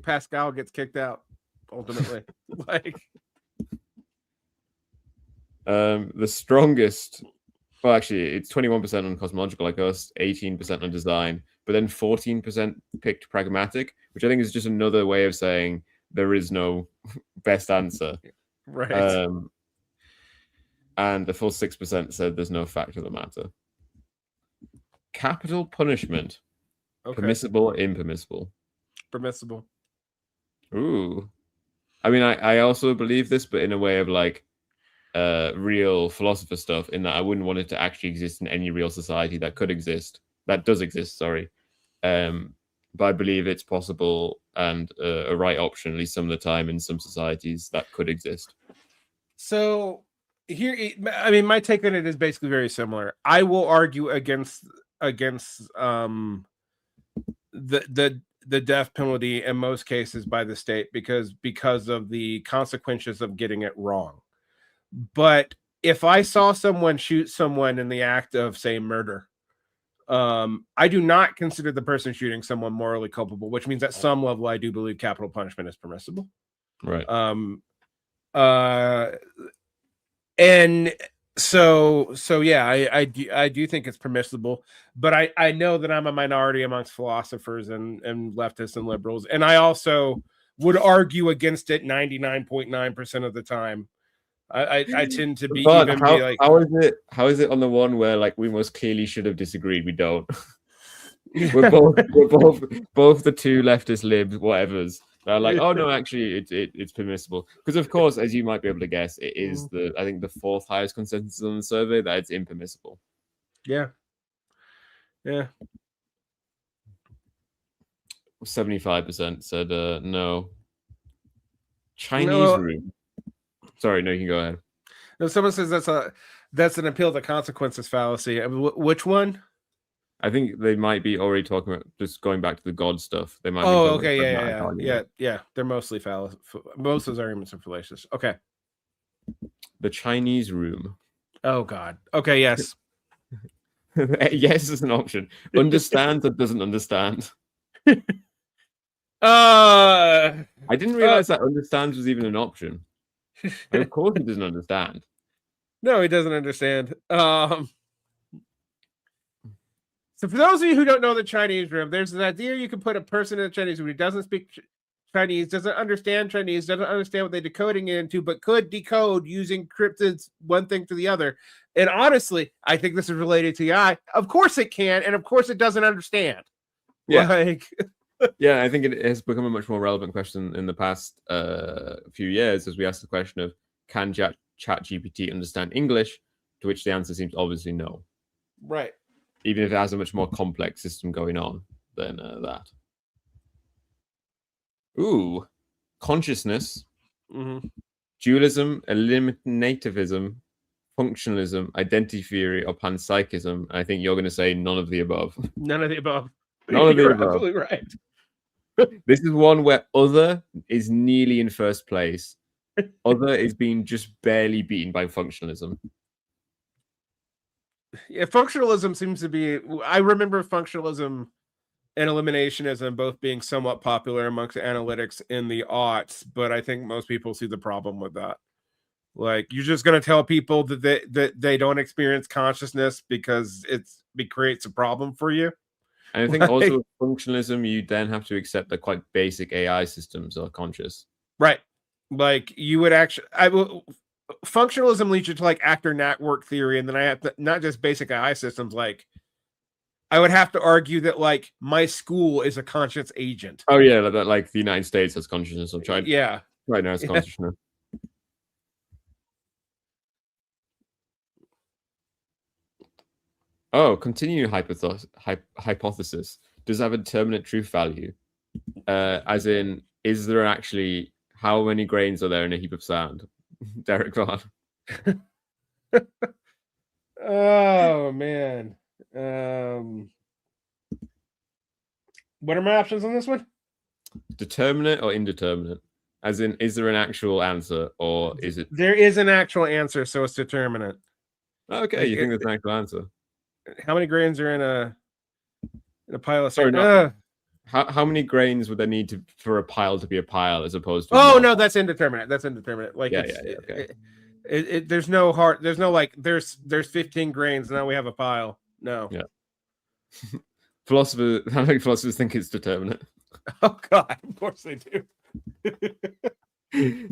Pascal gets kicked out ultimately. Like, the strongest. Well, actually, it's 21% on cosmological like us, 18% on design, but then 14% picked pragmatic, which I think is just another way of saying there is no best answer. Right. And the full 6% said there's no fact of the matter. Capital punishment. Okay. Permissible or impermissible? Permissible. Ooh. I mean, I also believe this, but in a way of like real philosopher stuff, in that I wouldn't want it to actually exist in any real society that does exist, sorry. But I believe it's possible and a right option, at least some of the time, in some societies that could exist. So here, I mean, my take on it is basically very similar. I will argue against the death penalty in most cases by the state because of the consequences of getting it wrong. But if I saw someone shoot someone in the act of, say, murder, I do not consider the person shooting someone morally culpable, which means at some level I do believe capital punishment is permissible. Right. And so yeah, I do think it's permissible, but I know that I'm a minority amongst philosophers and leftists and liberals, and I also would argue against it 99.9% of the time. I tend to be how is it on the one where like we most clearly should have disagreed? We don't. we're both the two leftist libs, whatever's. They're like, oh no, actually, it's permissible because, of course, as you might be able to guess, it is I think the fourth highest consensus on the survey that it's impermissible. Yeah. 75% said no. Chinese room. Sorry, no, you can go ahead. No, someone says that's an appeal to consequences fallacy. I mean, which one? I think they might be already talking about just going back to the God stuff. They might. Oh, okay, yeah. They're mostly fallacious. Most of those arguments are fallacious. Okay. The Chinese room. Oh God. Okay. Yes. Yes is an option. Understands or doesn't understand. I didn't realize that understands was even an option. Of course, he doesn't understand. No, he doesn't understand. So for those of you who don't know the Chinese room, there's an idea you can put a person in the Chinese room who doesn't speak Chinese, doesn't understand Chinese, doesn't understand what they're decoding it into, but could decode using cryptids one thing to the other. And honestly, I think this is related to the eye. Of course it can, and of course it doesn't understand. Yeah. Yeah, I think it has become a much more relevant question in the past few years as we ask the question of, can ChatGPT understand English? To which the answer seems obviously no. Right. Even if it has a much more complex system going on than that. Ooh, consciousness, dualism, eliminativism, functionalism, identity theory, or panpsychism. I think you're going to say none of the above. None of the above. None of the above. Absolutely right. This is one where other is nearly in first place. Other is being just barely beaten by functionalism. Yeah, functionalism seems to be. I remember functionalism and eliminationism both being somewhat popular amongst analytics in the aughts, but I think most people see the problem with that. Like, you're just going to tell people that they don't experience consciousness because it creates a problem for you. And I think also with functionalism, you then have to accept that quite basic AI systems are conscious. Right. Like, you would actually, functionalism leads you to like actor network theory, and then I have to, not just basic AI systems, like I would have to argue that like my school is a conscious agent. Oh yeah, like the United States has consciousness, or China. Yeah. Right now it's Yeah. consciousness. Oh, continuing hypothesis. Does it have a determinate truth value? As in, is there actually, how many grains are there in a heap of sand? Derick Varn. Oh man. What are my options on this one? Determinate or indeterminate? As in, is there an actual answer, or is it? There is an actual answer, so it's determinate. Okay, Like, you think there's an actual answer? How many grains are in a pile of Sorry, sand? how many grains would there need for a pile to be a pile, as opposed to? Oh no, that's indeterminate. That's indeterminate. Like, yeah, okay. There's no hard. There's no like. There's 15 grains. Now we have a pile. No. Yeah. Philosophers, how many philosophers think it's determinate? Oh God, of course they do.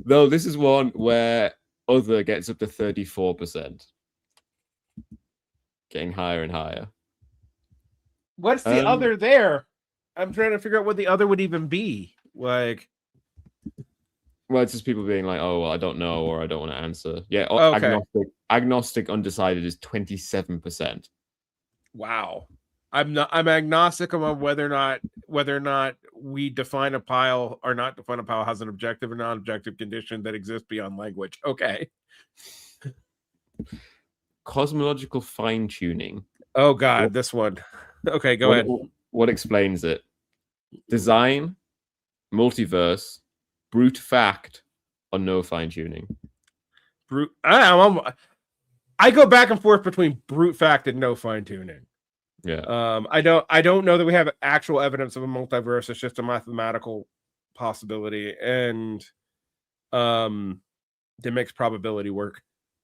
Though this is one where other gets up to 34%, getting higher and higher. What's the other there? I'm trying to figure out what the other would even be. Like, well, it's just people being like, "Oh, well, I don't know," or "I don't want to answer." Yeah, okay. agnostic, undecided is 27%. Wow. I'm agnostic about whether or not we define a pile or not define a pile has an objective or non-objective condition that exists beyond language. Okay. Cosmological fine-tuning. Oh God, this one. Okay, go ahead. What explains it? Design, multiverse, brute fact, or no fine-tuning? Brute. I go back and forth between brute fact and no fine-tuning. Yeah. I don't know that we have actual evidence of a multiverse. It's just a mathematical possibility, and that makes probability work.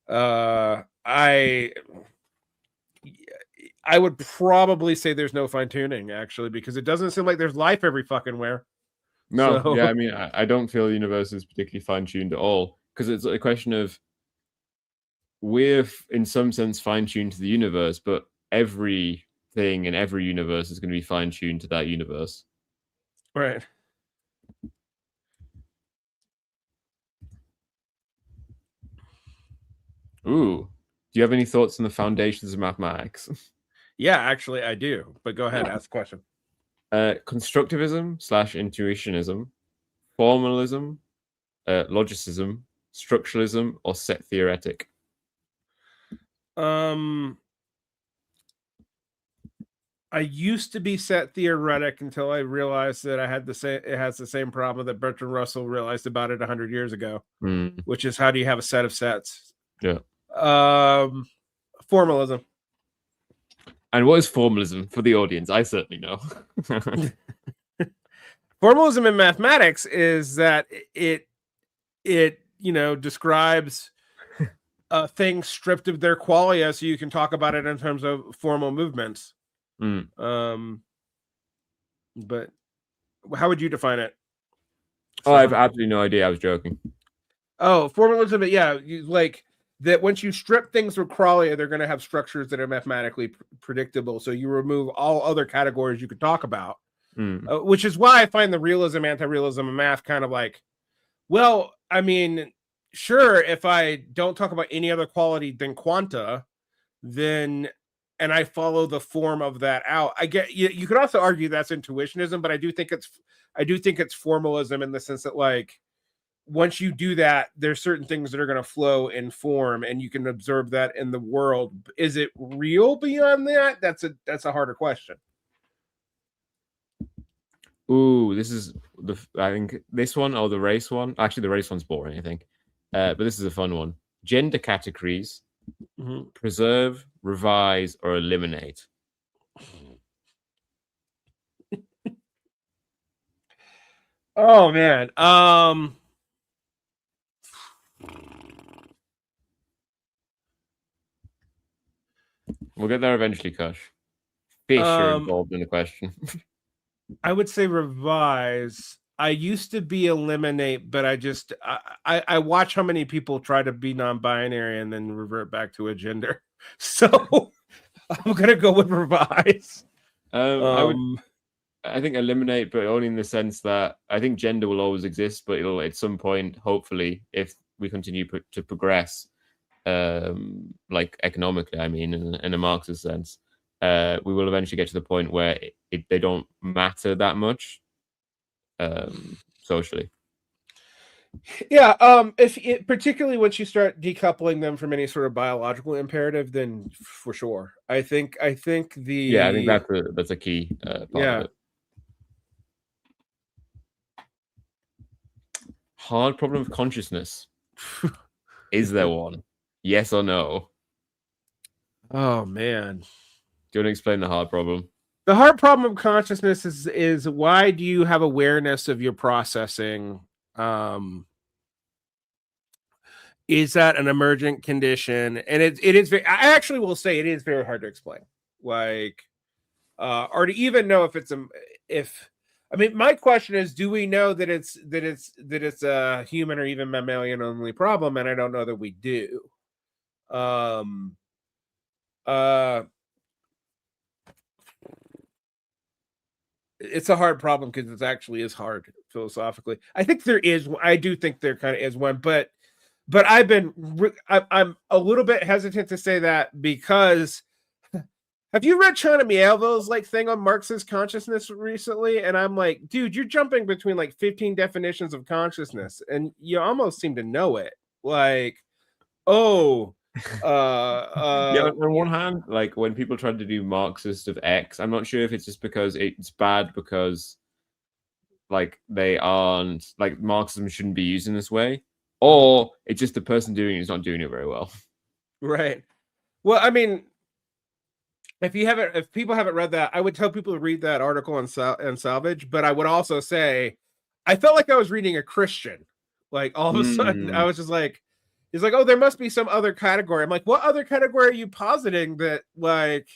I would probably say there's no fine tuning, actually, because it doesn't seem like there's life every fucking where. No, so... yeah, I mean, I don't feel the universe is particularly fine-tuned at all, because it's a question of we're in some sense fine-tuned to the universe, but every thing in every universe is going to be fine-tuned to that universe. Right. Ooh. Do you have any thoughts on the foundations of mathematics? Yeah, actually, I do. But go ahead, ask the question. Constructivism/intuitionism, formalism, logicism, structuralism, or set theoretic? I used to be set theoretic until I realized that it has the same problem that Bertrand Russell realized about it 100 years ago, which is, how do you have a set of sets? Yeah. Formalism. And what is formalism for the audience? I certainly know. Formalism in mathematics is that it describes things stripped of their qualia, so you can talk about it in terms of formal movements. But how would you define it? Oh, I have absolutely no idea. I was joking. Oh, formalism, yeah, like that. Once you strip things from qualia, they're going to have structures that are mathematically predictable. So you remove all other categories you could talk about, which is why I find the realism, anti-realism, and math kind of like, well, I mean, sure, if I don't talk about any other quality than quanta, then and I follow the form of that out, I get you could also argue that's intuitionism, but I do think it's formalism in the sense that, like, once you do that, there's certain things that are going to flow in form, and you can observe that in the world. Is it real beyond that? That's a harder question. Ooh, this is I think this one or the race one. Actually, the race one's boring, I think. But this is a fun one. Gender categories. Preserve, revise, or eliminate? Oh man. We'll get there eventually, Kush. Fish are involved in the question. I would say revise. I used to be eliminate, but I watch how many people try to be non-binary and then revert back to a gender. So I'm gonna go with revise. I Um, think eliminate, but only in the sense that I think gender will always exist, but it'll at some point, hopefully, if we continue to progress, like economically, I mean, in a Marxist sense, we will eventually get to the point where they don't matter that much, socially. yeah. If it, particularly once you start decoupling them from any sort of biological imperative, then for sure, I think Yeah, I think the that's a key part of yeah. it. Hard problem of consciousness. Is there one? Yes or no? Oh man. Do you want to explain the hard problem? The hard problem of consciousness is why do you have awareness of your processing? Um, is that an emergent condition? And it is very, I actually will say it is very hard to explain. Like or to even know if it's a if I mean my question is, do we know that it's a human or even mammalian only problem? And I don't know that we do. Um uh it's a hard problem because it actually is hard philosophically. I do think there kind of is one, but I'm a little bit hesitant to say that because have you read China Miéville's like thing on Marxist consciousness recently? And I'm like, dude, you're jumping between like 15 definitions of consciousness, and you almost seem to know it. Like, oh, Yeah, on one hand, like when people try to do Marxist of X, I'm not sure if it's just because it's bad because like they aren't like Marxism shouldn't be used in this way, or it's just the person doing it is not doing it very well. right. Well, I mean, if people haven't read that, I would tell people to read that article on Salvage. But I would also say, I felt like I was reading a Christian. Like all of a sudden, I Mm. was just like, he's like, oh, there must be some other category. I'm like, what other category are you positing that like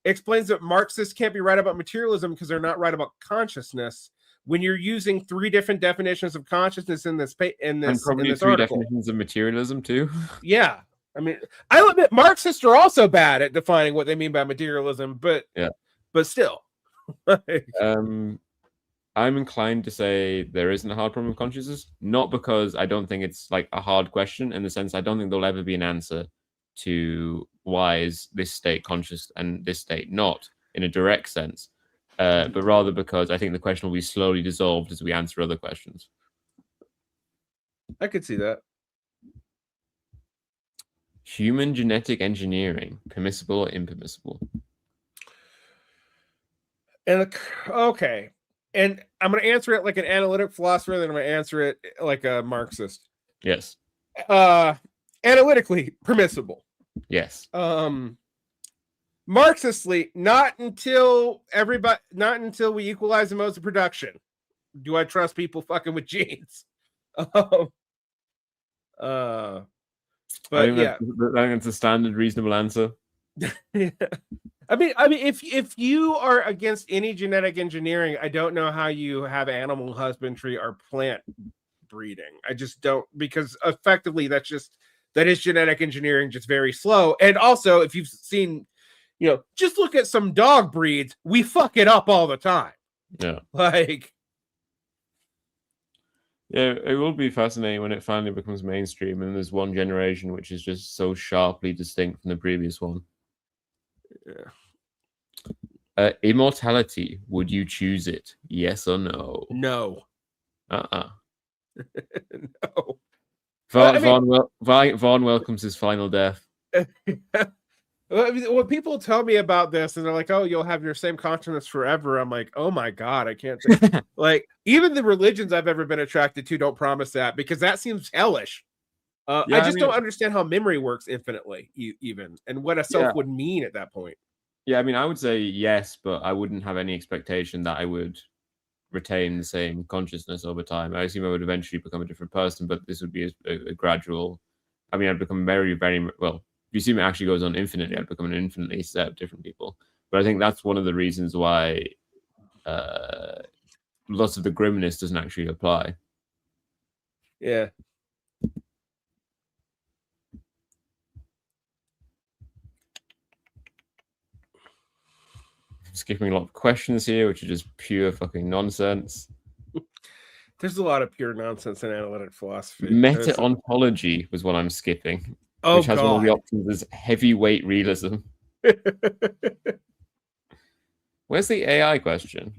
explains that Marxists can't be right about materialism because they're not right about consciousness? When you're using three different definitions of consciousness in And in probably this three article, definitions of materialism too. yeah. I mean, I admit Marxists are also bad at defining what they mean by materialism, Yeah. but still. Like, Um, I'm inclined to say there isn't a hard problem of consciousness, not because I don't think it's like a hard question in the sense I don't think there'll ever be an answer to why is this state conscious and this state not in a direct sense, but rather because I think the question will be slowly dissolved as we answer other questions. I could see that. Human genetic engineering, permissible or impermissible? And okay. And I'm going to answer it like an analytic philosopher, then I'm going to answer it like a Marxist. Yes. Analytically permissible. Yes. Marxistly, not until we equalize the modes of production do I trust people fucking with genes. But I think yeah. that's a standard reasonable answer. Yeah. I mean, if you are against any genetic engineering, I don't know how you have animal husbandry or plant breeding. I just don't, because effectively that is genetic engineering, just very slow. And also, if you've seen, just look at some dog breeds, we fuck it up all the time. Yeah. Like, yeah, it will be fascinating when it finally becomes mainstream and there's one generation which is just so sharply distinct from the previous one. yeah. Immortality, would you choose it? Yes or no? No. Uh-uh. No. Well, I mean, Varn welcomes his final death. when people tell me about this and they're like, "Oh, you'll have your same consciousness forever," I'm like, "Oh my god, I can't." Like, even the religions I've ever been attracted to don't promise that because that seems hellish. Yeah, I just don't understand how memory works infinitely, even, and what a self yeah, would mean at that point. yeah. I mean, I would say yes, but I wouldn't have any expectation that I would retain the same consciousness over time. I assume I would eventually become a different person, but this would be a gradual. I mean, I'd become very, very well. If you assume it actually goes on infinitely, I'd become an infinitely set of different people. But I think that's one of the reasons why lots of the grimness doesn't actually apply. Yeah. skipping a lot of questions here, which are just pure fucking nonsense. There's a lot of pure nonsense in analytic philosophy. Meta-ontology was what I'm skipping, Oh which has one of the God. options as heavyweight realism. Where's the AI question?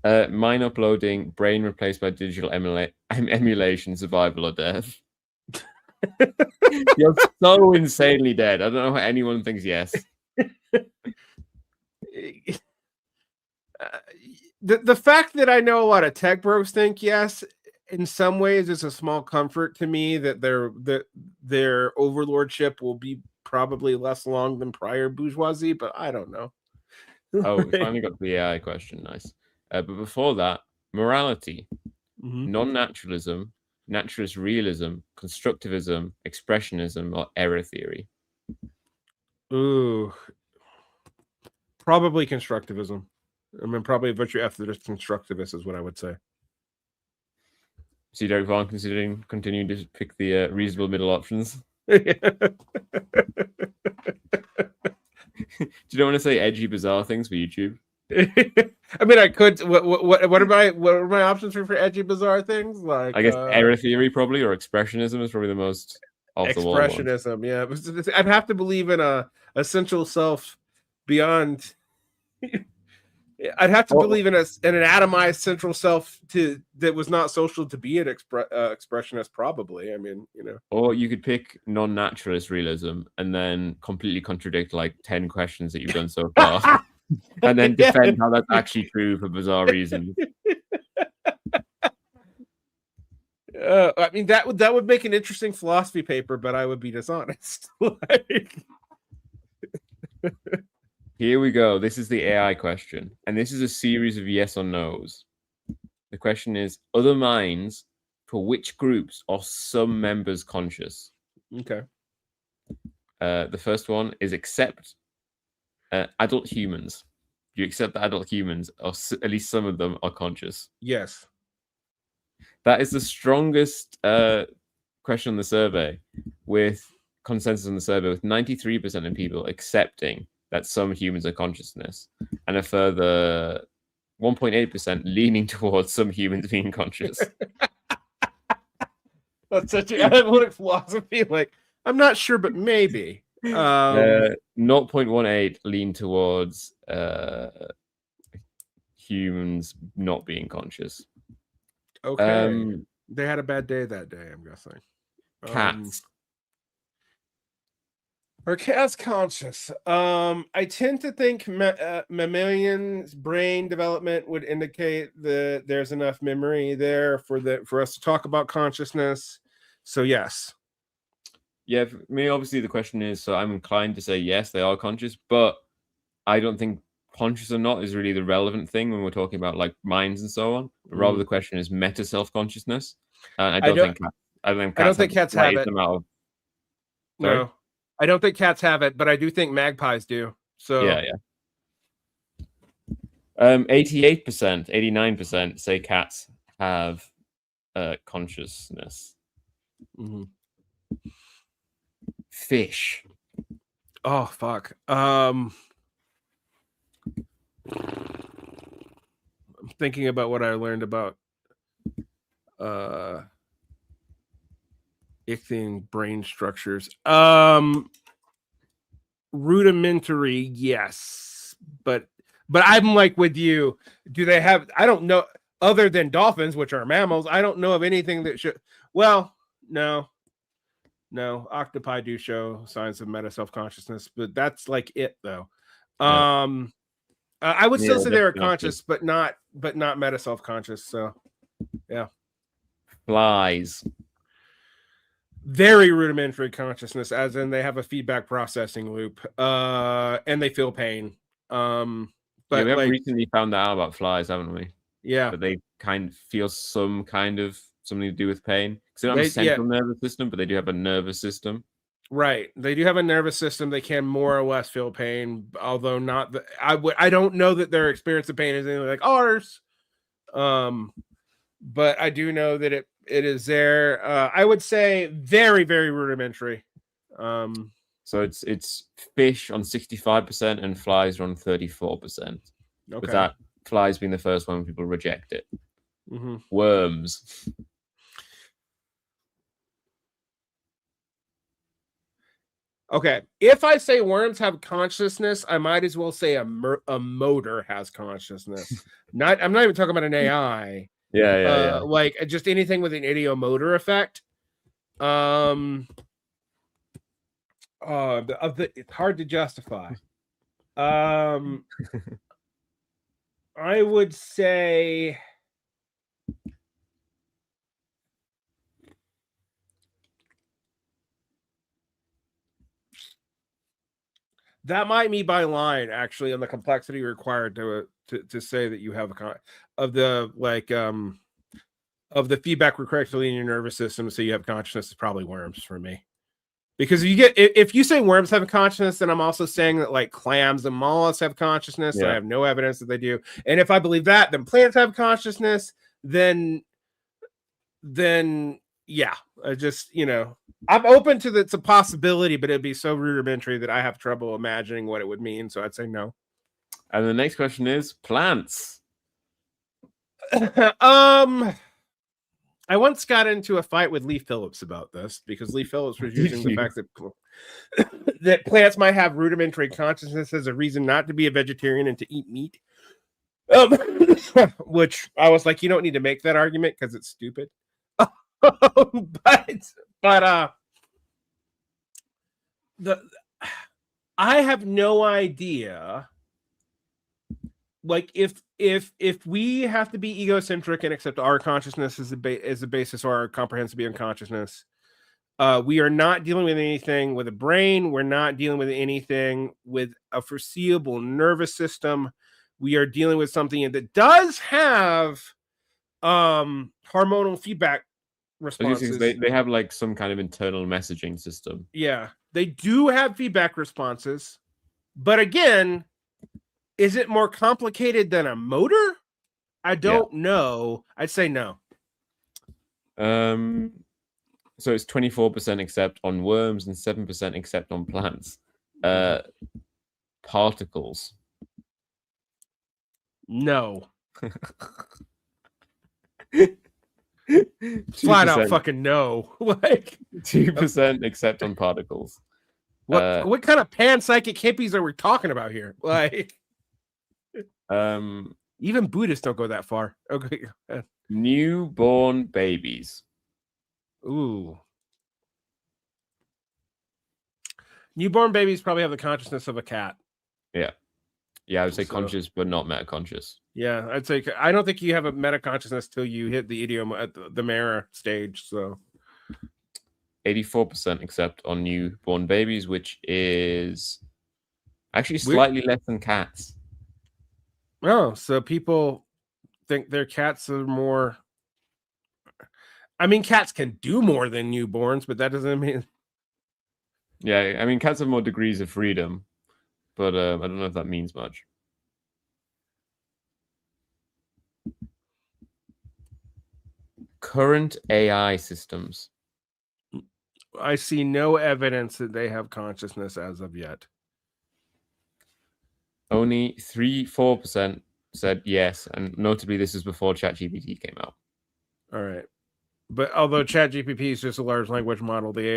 Mine uploading, brain replaced by digital emulation, survival or death. You're so insanely dead. I don't know how anyone thinks yes. The fact that I know a lot of tech bros think yes, in some ways, is a small comfort to me that their overlordship will be probably less long than prior bourgeoisie, but I don't know. Oh, we finally got to the AI question. Nice. But before that, morality, non-naturalism, naturalist realism, constructivism, expressionism, or error theory. Ooh, probably constructivism. I mean, probably virtue after this constructivist is what I would say. See Derick Varn considering continuing to pick the reasonable middle options. Do you don't want to say edgy, bizarre things for YouTube? I mean, I could. What are my options for edgy, bizarre things? Like, I guess error theory probably, or expressionism is probably the most off the wall one. Expressionism. Yeah, I'd have to believe in a central self beyond. I'd have to believe in an atomized central self that was not social to be an expressionist. Probably. I mean, you know. Or you could pick non-naturalist realism and then completely contradict like 10 questions that you've done so far, and then defend how that's actually true for bizarre reasons. I mean, that would make an interesting philosophy paper, but I would be dishonest. Here we go. This is the AI question, and this is a series of yes or no's. The question is, other minds, for which groups are some members conscious? Okay. The first one is accept adult humans. Do you accept that adult humans, or at least some of them, are conscious? Yes. That is the strongest question on the survey, with consensus on the survey, with 93% of people accepting that some humans are consciousness, and a further 1.8% leaning towards some humans being conscious. That's such an analytic philosophy. Like, I'm not sure, but maybe. 0.18 lean towards humans not being conscious. Okay. They had a bad day that day, I'm guessing. Cats. Are cats conscious? I tend to think mammalian's brain development would indicate that there's enough memory there for us to talk about consciousness. So yes. Yeah, for me, obviously the question is, so I'm inclined to say yes, they are conscious, but I don't think conscious or not is really the relevant thing when we're talking about like minds and so on. But rather the question is meta self-consciousness. And I don't think cats have it. Them out of... No, I don't think cats have it, but I do think magpies do. So yeah. 88%, 89% say cats have consciousness. Fish. Oh fuck. I'm thinking about what I learned about ichthyian brain structures. Rudimentary, yes, but I'm like with you. Do they have? I don't know. Other than dolphins, which are mammals, I don't know of anything that should. Well, no. Octopi do show signs of meta self-consciousness, but that's like it though. Yeah. I would still say they were conscious, but not meta self-conscious. So, yeah. Flies. Very rudimentary consciousness, as in they have a feedback processing loop, and they feel pain. But we have recently found out about flies, haven't we? Yeah, that they kind of feel some kind of something to do with pain, because they don't have a central nervous system, but they do have a nervous system. Right, they do have a nervous system. They can more or less feel pain, although not. I don't know that their experience of pain is anything like ours. But I do know that it is there. I would say very, very rudimentary. So So it's fish on 65% and flies are on 34%. Okay. With that, flies being the first one, people reject it. Mm-hmm. Worms. Okay, if I say worms have consciousness, I might as well say a motor has consciousness. I'm not even talking about an AI. Yeah. Like just anything with an ideomotor effect. It's hard to justify. I would say that might be by line actually on the complexity required to say that you have of the feedback required in your nervous system, so you have consciousness is probably worms for me. Because if you say worms have a consciousness, then I'm also saying that like clams and mollusks have consciousness. Yeah. And I have no evidence that they do. And if I believe that, then plants have consciousness. Then yeah, I just I'm open to it's a possibility, but it'd be so rudimentary that I have trouble imagining what it would mean. So I'd say no. And the next question is plants. I once got into a fight with Lee Phillips about this because Lee Phillips was using the fact that plants might have rudimentary consciousness as a reason not to be a vegetarian and to eat meat. Which I was like, you don't need to make that argument because it's stupid. I have no idea. Like if we have to be egocentric and accept our consciousness as a basis or our comprehensive unconsciousness, we are not dealing with anything with a brain. We're not dealing with anything with a foreseeable nervous system. We are dealing with something that does have hormonal feedback responses. They have like some kind of internal messaging system. Yeah, they do have feedback responses, but again, is it more complicated than a motor? I don't know. I'd say no. So it's 24% accept on worms and 7% accept on plants. Particles. No. Flat out fucking no. Like 2% accept on particles. What kind of panpsychic hippies are we talking about here? Like even Buddhists don't go that far. Okay. Newborn babies. Ooh. Newborn babies probably have the consciousness of a cat. Yeah, I would say conscious, but not metaconscious. Yeah, I'd say I don't think you have a metaconsciousness till you hit the idiom at the Mara stage. So 84% accept on newborn babies, which is actually slightly less than cats. Oh, so people think their cats are more. I mean, cats can do more than newborns, but that doesn't mean. Yeah, I mean, cats have more degrees of freedom, but I don't know if that means much. Current AI systems. I see no evidence that they have consciousness as of yet. Only 4% said yes, and notably this is before ChatGPT came out. All right. But although ChatGPT is just a large language model, the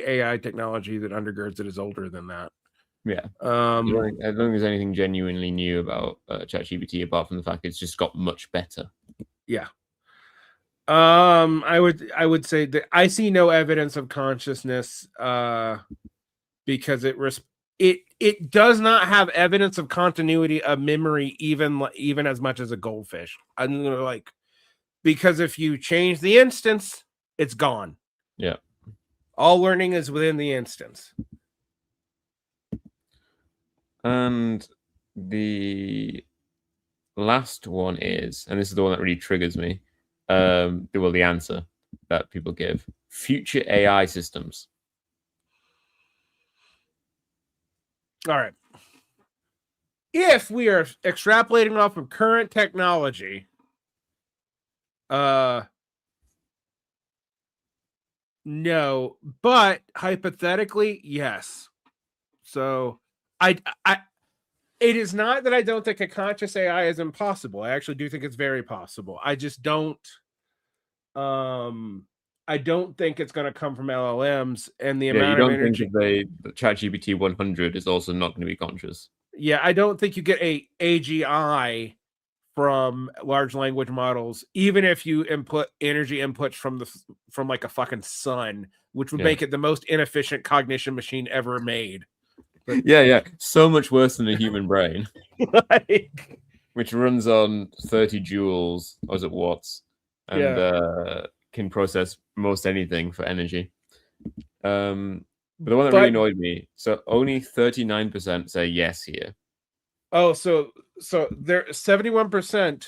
AI technology that undergirds it is older than that. Yeah. I don't think there's anything genuinely new about ChatGPT apart from the fact it's just got much better. Yeah. I would say that I see no evidence of consciousness because it does not have evidence of continuity of memory even as much as a goldfish. I'm like, because if you change the instance, it's gone. Yeah. All learning is within the instance. And the last one is, and this is the one that really triggers me, the answer that people give: future AI systems. All right. If we are extrapolating off of current technology, no, but hypothetically, yes. So I it is not that I don't think a conscious AI is impossible. I actually do think it's very possible. I just don't I don't think it's going to come from LLMs and the Yeah, you amount of don't think energy. that the ChatGPT 100 is also not going to be conscious? Yeah, I don't think you get a AGI from large language models, even if you input energy inputs from like a fucking sun, which would make it the most inefficient cognition machine ever made. But, yeah, so much worse than a human brain, like, which runs on 30 joules, or is it watts, and can process most anything for energy. But the one that really annoyed me, so only 39% say yes here. Oh, so there 71%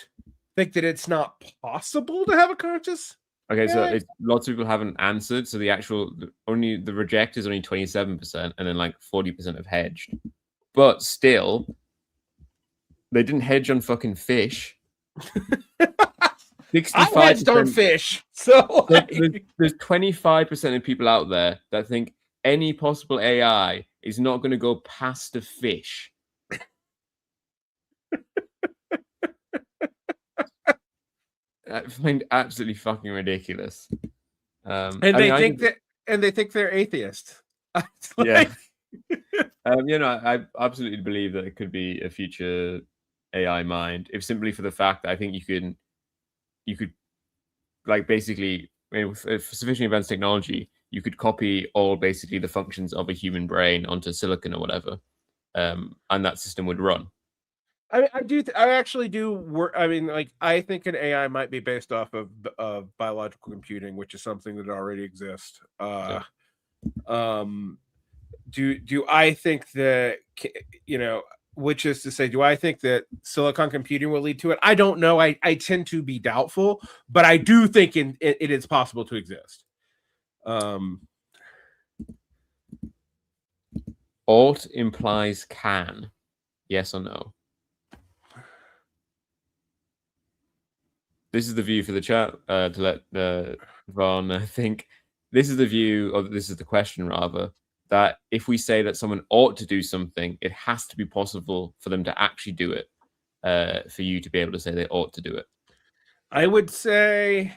think that it's not possible to have a conscious. Okay, so lots of people haven't answered. So the reject is only 27%, and then like 40% have hedged. But still, they didn't hedge on fucking fish. 65% I hedged on fish. So there's 25% of people out there that think any possible AI is not going to go past a fish. I find absolutely fucking ridiculous. And they think they're atheist. Yeah. I absolutely believe that it could be a future AI mind, if simply for the fact that I think you could like basically with sufficiently advanced technology, you could copy all basically the functions of a human brain onto silicon or whatever, and that system would run. I actually do work. I mean, like, I think an AI might be based off of biological computing, which is something that already exists. Do I think that, which is to say, do I think that silicon computing will lead to it? I don't know. I tend to be doubtful, but I do think it is possible to exist. Ought implies can. Yes or no? This is the view for the chat, to let Varn think. This is the view, or this is the question rather, that if we say that someone ought to do something, it has to be possible for them to actually do it, for you to be able to say they ought to do it. I would say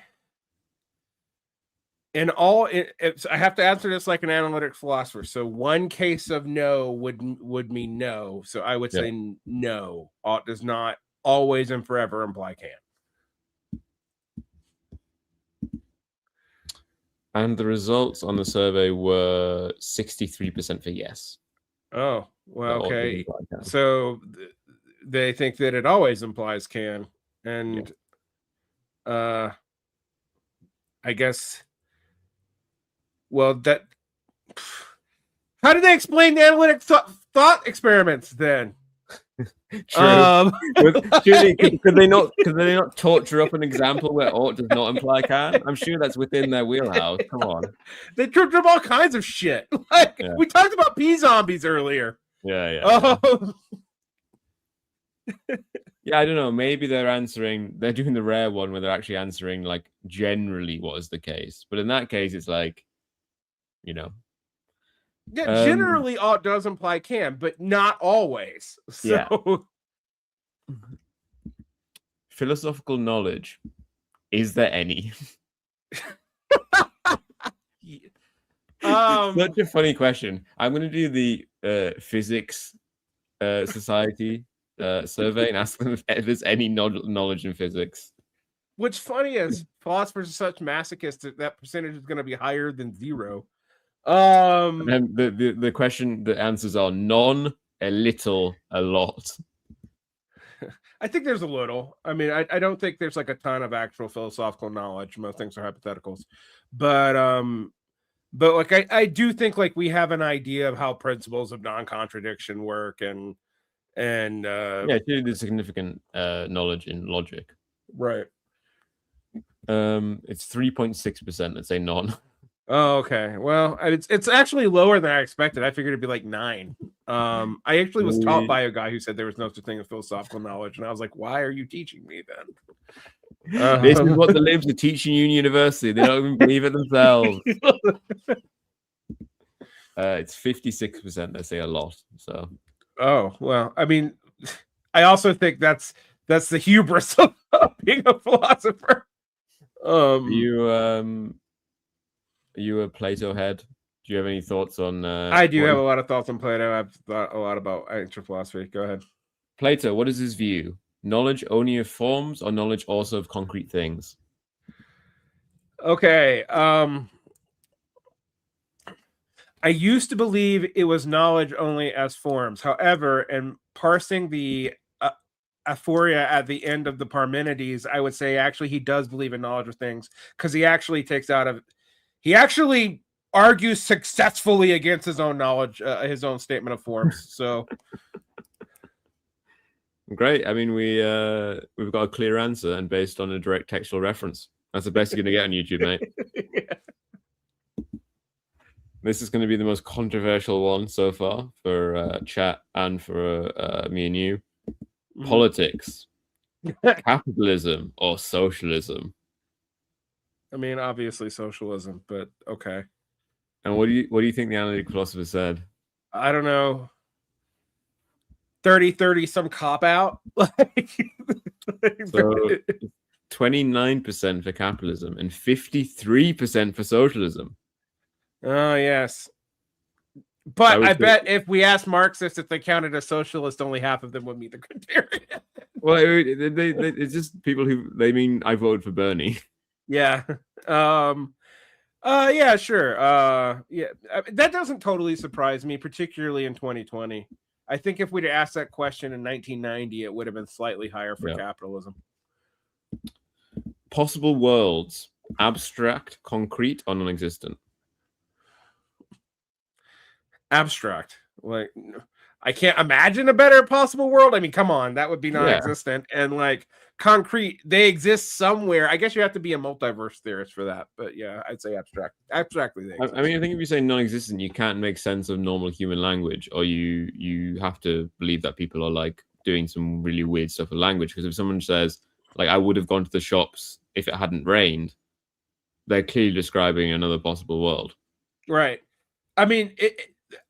I have to answer this like an analytic philosopher. So one case of no would mean no. So I would say no. Ought does not always and forever imply can. And the results on the survey were 63% for yes. Oh, well, okay. So they think that it always implies can. And I guess, well, how do they explain the analytic thought experiments then? True. Could they not torture up an example where ought does not imply can? I'm sure that's within their wheelhouse. Come on. They tripped up all kinds of shit. We talked about pea zombies earlier. Yeah, I don't know. Maybe they're doing the rare one where they're actually answering like generally what is the case. But in that case, it's like, Yeah, generally ought does imply can, but not always. So philosophical knowledge. Is there any? Such a funny question. I'm going to do the physics society survey and ask them if there's any knowledge in physics. What's funny is philosophers are such masochists that percentage is going to be higher than 0. And the question, the answers are none, a little, a lot. I think there's a little. I mean, I don't think there's like a ton of actual philosophical knowledge. Most things are hypotheticals, but like I do think like we have an idea of how principles of non-contradiction work, and there's significant knowledge in logic. Right. It's 3.6% that say none. Oh, okay. Well, it's actually lower than I expected. I figured it'd be like 9. I actually was taught by a guy who said there was no such thing as philosophical knowledge, and I was like, "Why are you teaching me then?" This is what the libs are teaching you in university. They don't even believe it themselves. It's 56%. They say a lot. So. Oh well, I mean, I also think that's the hubris of being a philosopher. Are you a Plato head? Do you have any thoughts on? I do have a lot of thoughts on Plato. I've thought a lot about ancient philosophy. Go ahead. Plato, what is his view? Knowledge only of forms, or knowledge also of concrete things? Okay. I used to believe it was knowledge only as forms. However, in parsing the aphoria at the end of the Parmenides, I would say actually he does believe in knowledge of things, because he actually argues successfully against his own knowledge, his own statement of forms. So great. I mean, we've got a clear answer and based on a direct textual reference. That's the best you're going to get on YouTube, mate. Yeah. This is going to be the most controversial one so far for chat and for me and you. Mm-hmm. Politics, capitalism, or socialism? I mean, obviously socialism, but okay. And what do you think the analytic philosopher said? I don't know. 30-30, some cop out. So 29% for capitalism and 53% for socialism. Oh yes. But I bet if we asked Marxists if they counted as socialist, only half of them would meet the criteria. Well, it's just people who they mean I voted for Bernie. Yeah. Yeah, sure. Yeah, that doesn't totally surprise me, particularly in 2020. I think if we'd asked that question in 1990, it would have been slightly higher for capitalism. Possible worlds: abstract, concrete, or non-existent? Abstract. Like, I can't imagine a better possible world. I mean, come on, that would be non-existent. Yeah. And like concrete, they exist somewhere. I guess you have to be a multiverse theorist for that. But yeah, I'd say abstract. Abstractly, they exist. I mean, I think if you say non-existent, you can't make sense of normal human language, or you have to believe that people are like doing some really weird stuff with language. Because if someone says like I would have gone to the shops if it hadn't rained, they're clearly describing another possible world. Right. I mean,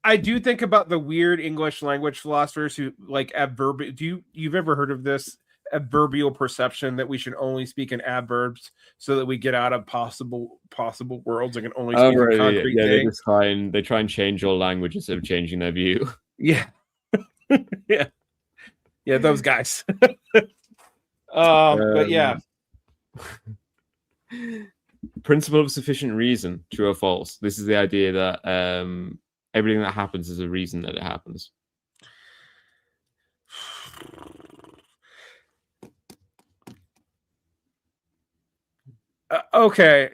I do think about the weird English language philosophers who like adverb. You've ever heard of this adverbial perception that we should only speak in adverbs so that we get out of possible worlds and can only speak in concrete things? They try and change all language instead of changing their view. Yeah. Yeah, those guys. But yeah. Principle of sufficient reason, true or false? This is the idea that everything that happens is a reason that it happens. Okay,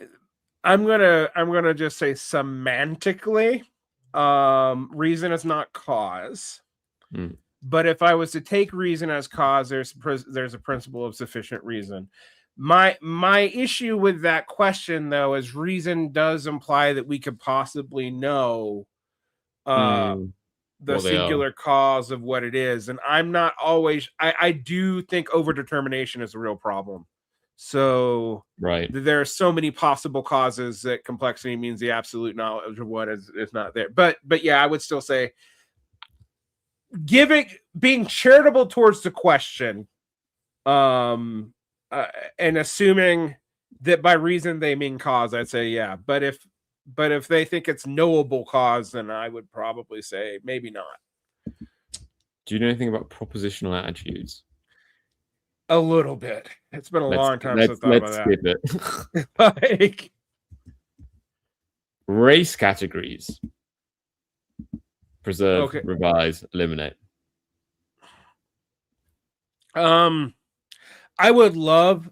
I'm gonna just say semantically, reason is not cause. But if I was to take reason as cause, there's a principle of sufficient reason. My issue with that question, though, is reason does imply that we could possibly know the singular cause of what it is. And I'm not always, I do think overdetermination is a real problem. So there are so many possible causes that complexity means the absolute knowledge of what is not there. But yeah, I would still say being charitable towards the question, and assuming that by reason they mean cause, I'd say yeah. But if they think it's knowable cause, then I would probably say maybe not. Do you know anything about propositional attitudes? A little bit. It's been a long time since I thought about that. Skip it. Like race categories. Preserve, revise, eliminate. I would love,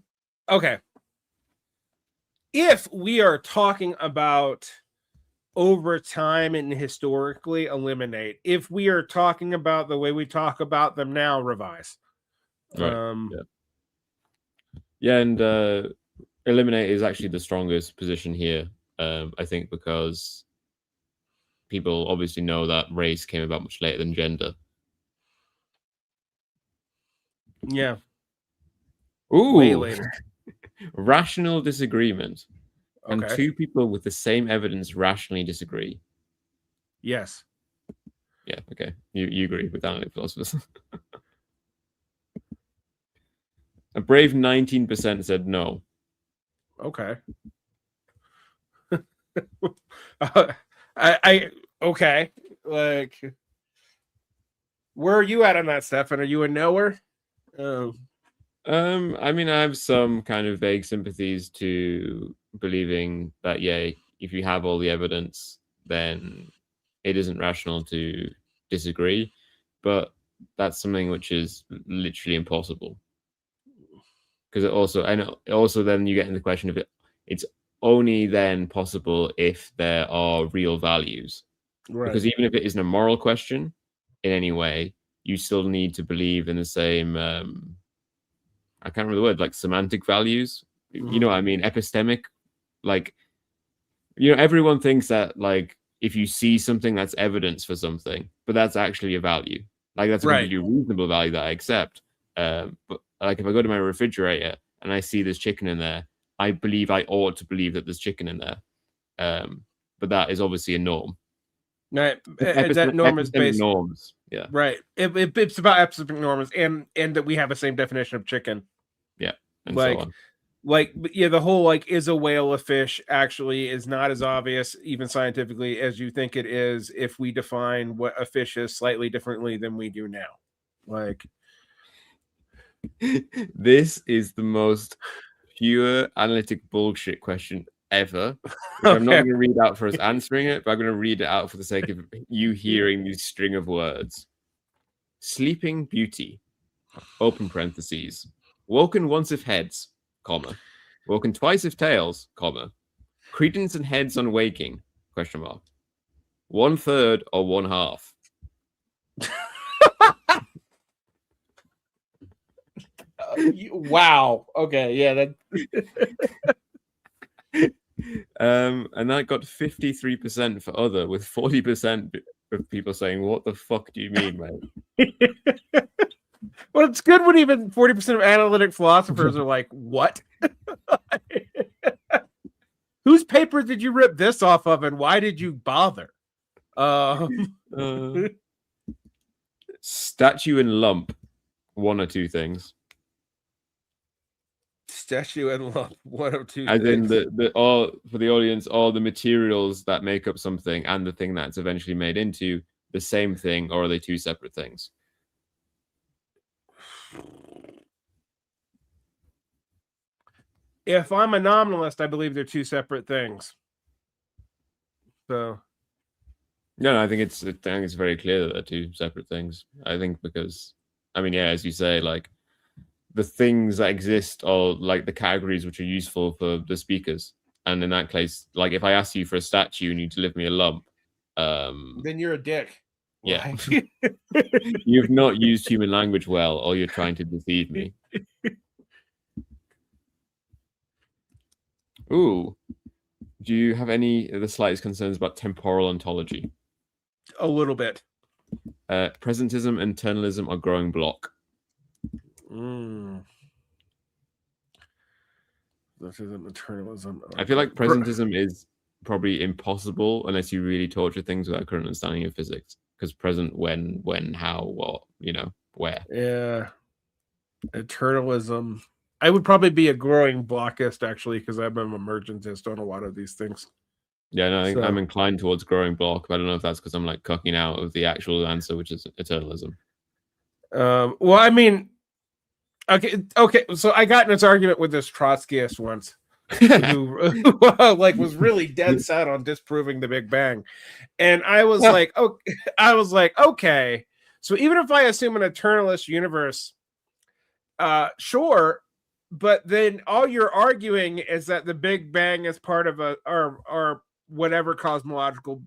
if we are talking about over time and historically, eliminate. If we are talking about the way we talk about them now, revise. Right. And eliminate is actually the strongest position here, I think, because people obviously know that race came about much later than gender. Yeah. Ooh. Way later. Rational disagreement. And two people with the same evidence rationally disagree. Yes. Yeah, okay. You agree with analytic philosophers. A brave 19% said no. Okay. I okay. Like, where are you at on that, Stefan? Are you a knower? I mean, I have some kind of vague sympathies to believing that, yeah, if you have all the evidence, then it isn't rational to disagree. But that's something which is literally impossible. Because also then you get into the question of it's only then possible if there are real values. Right. Because even if it isn't a moral question in any way, you still need to believe in the same I can't remember the word, like semantic values. You know what I mean? Epistemic, like, everyone thinks that, like, if you see something, that's evidence for something, but that's actually a value. Like, that's a completely reasonable value that I accept. But like, if I go to my refrigerator and I see there's chicken in there, I believe I ought to believe that there's chicken in there. But that is obviously a norm. Right. That norm is based norms. Yeah. Right. It's about epistemic norms and that we have the same definition of chicken. Yeah. And like, so on. Like, yeah, the whole like, is a whale a fish actually is not as obvious, even scientifically, as you think it is if we define what a fish is slightly differently than we do now. Like, this is the most pure analytic bullshit question ever, which I'm not going to read out for us answering it, but I'm going to read it out for the sake of you hearing these string of words. Sleeping Beauty, open parentheses, woken once if heads, comma, woken twice if tails, comma, credence and heads on waking, question mark, 1/3 or 1/2. Wow. Okay. Yeah. That. And that got 53% for other, with 40% of people saying, "What the fuck do you mean, mate?" Well, it's good when even 40% of analytic philosophers are like, "What? Whose paper did you rip this off of, and why did you bother?" Statue and lump, one or two things. Statue and lump, one or two as things. In the all for the audience, all the materials that make up something and the thing that's eventually made into the same thing, or are they two separate things? If I'm a nominalist, I believe they're two separate things. So, no, I think it's very clear that they're two separate things. I think because, I mean, yeah, as you say, like, the things that exist are like the categories which are useful for the speakers. And in that case, like, if I ask you for a statue and you deliver me a lump, then you're a dick. Yeah. You've not used human language well, or you're trying to deceive me. Ooh. Do you have any of the slightest concerns about temporal ontology? A little bit. Presentism and internalism are growing block. Internalism. I feel like presentism is probably impossible unless you really torture things without current understanding of physics. Because present, when, how, what, where. Yeah. Eternalism. I would probably be a growing blockist, actually, because I'm an emergentist on a lot of these things. Yeah, no, I think I'm inclined towards growing block, but I don't know if that's because I'm like cucking out of the actual answer, which is eternalism. Well, I mean, okay. So I got in this argument with this Trotskyist once, who like was really dead set on disproving the Big Bang, and I was like, okay. So even if I assume an eternalist universe, sure, but then all you're arguing is that the Big Bang is part of or whatever cosmological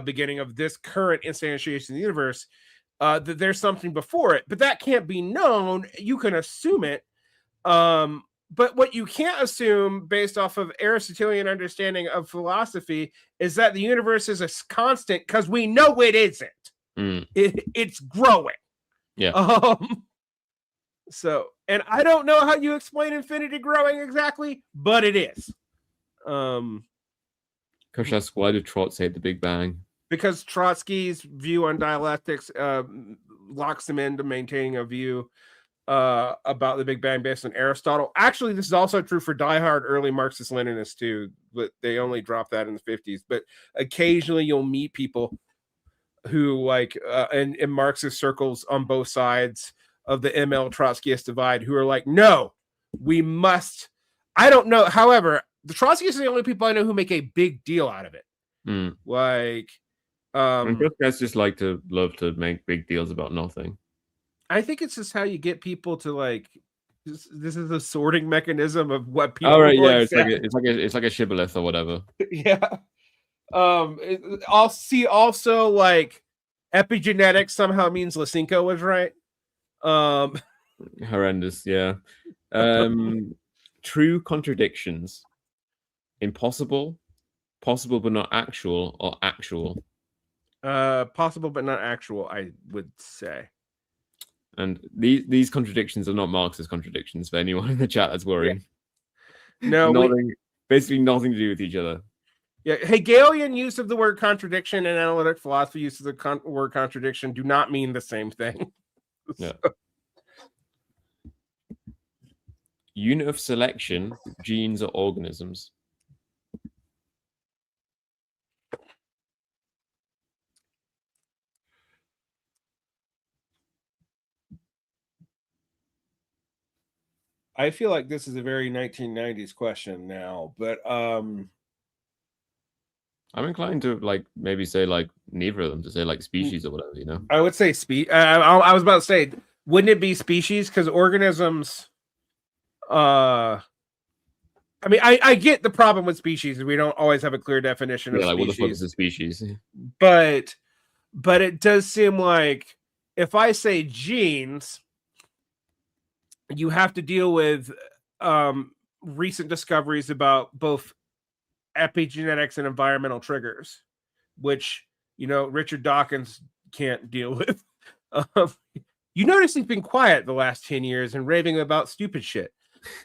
beginning of this current instantiation of the universe. That there's something before it, but that can't be known. You can assume it. But what you can't assume based off of Aristotelian understanding of philosophy is that the universe is a constant, because we know it isn't. It's growing. Yeah. So, and I don't know how you explain infinity growing exactly, but it is. Kush asks, why did Trotz hate the Big Bang? because Trotsky's view on dialectics locks him into maintaining a view about the Big Bang based on Aristotle. Actually, this is also true for diehard early Marxist-Leninists too, but they only dropped that in the 50s. But occasionally you'll meet people who like in Marxist circles on both sides of the ML Trotskyist divide who are like, no, we must. I don't know. However, the Trotskyists are the only people I know who make a big deal out of it. Like, and those guys just love to make big deals about nothing. I think it's just how you get people to like. This is a sorting mechanism of what people. Oh right, yeah, it's like a shibboleth or whatever. Yeah. I'll see also like epigenetics somehow means Lysenko was right. Horrendous, yeah. True contradictions. Impossible, possible but not actual, or actual. Possible but not actual, I would say. And these contradictions are not Marxist contradictions for anyone in the chat that's worrying. Yeah. No, basically nothing to do with each other. Yeah, Hegelian use of the word contradiction and analytic philosophy use of the word contradiction do not mean the same thing. Yeah. Unit of selection, genes or organisms. I feel like this is a very 1990s question now, but I'm inclined to like maybe say like neither of them, to say like species or whatever, you know. I would say I was about to say, wouldn't it be species? Because organisms, I mean, I get the problem with species. We don't always have a clear definition of like species. What the fuck is a species? But it does seem like if I say genes, you have to deal with recent discoveries about both epigenetics and environmental triggers, which, you know, Richard Dawkins can't deal with. You notice he's been quiet the last 10 years and raving about stupid shit.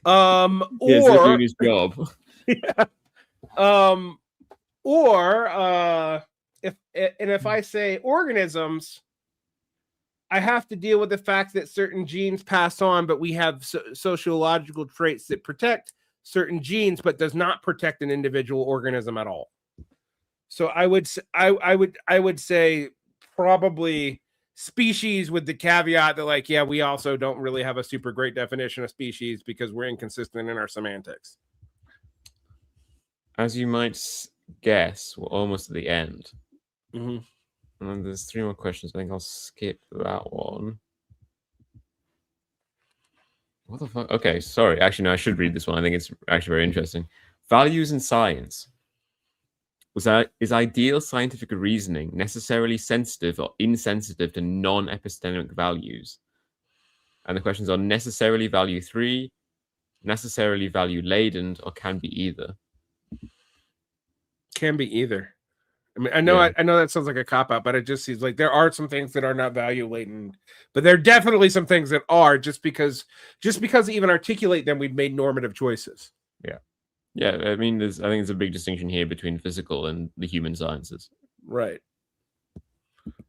It's doing his job. Yeah. If I say organisms, I have to deal with the fact that certain genes pass on, but we have sociological traits that protect certain genes, but does not protect an individual organism at all. So I would say probably species, with the caveat that, like, yeah, we also don't really have a super great definition of species because we're inconsistent in our semantics. As you might guess, we're almost at the end. Mm-hmm. And there's 3 more questions. I think I'll skip that one. What the fuck? Okay, sorry. Actually, no, I should read this one. I think it's actually very interesting. Values in science. Is ideal scientific reasoning necessarily sensitive or insensitive to non-epistemic values? And the questions are necessarily value 3, necessarily value laden, or can be either. Can be either. I mean, I know that sounds like a cop-out, but it just seems like there are some things that are not value laden, but there are definitely some things that are, just because to even articulate them, we've made normative choices. Yeah, I mean, I think there's a big distinction here between physical and the human sciences. Right.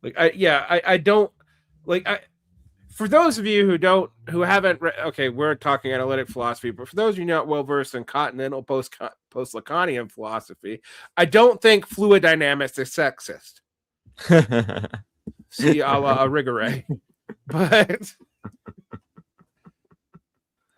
Like, I don't like. For those of you who haven't read, okay, we're talking analytic philosophy, but for those of you not well versed in continental post-Lacanian philosophy, I don't think fluid dynamics is sexist. See, a la Rigore. But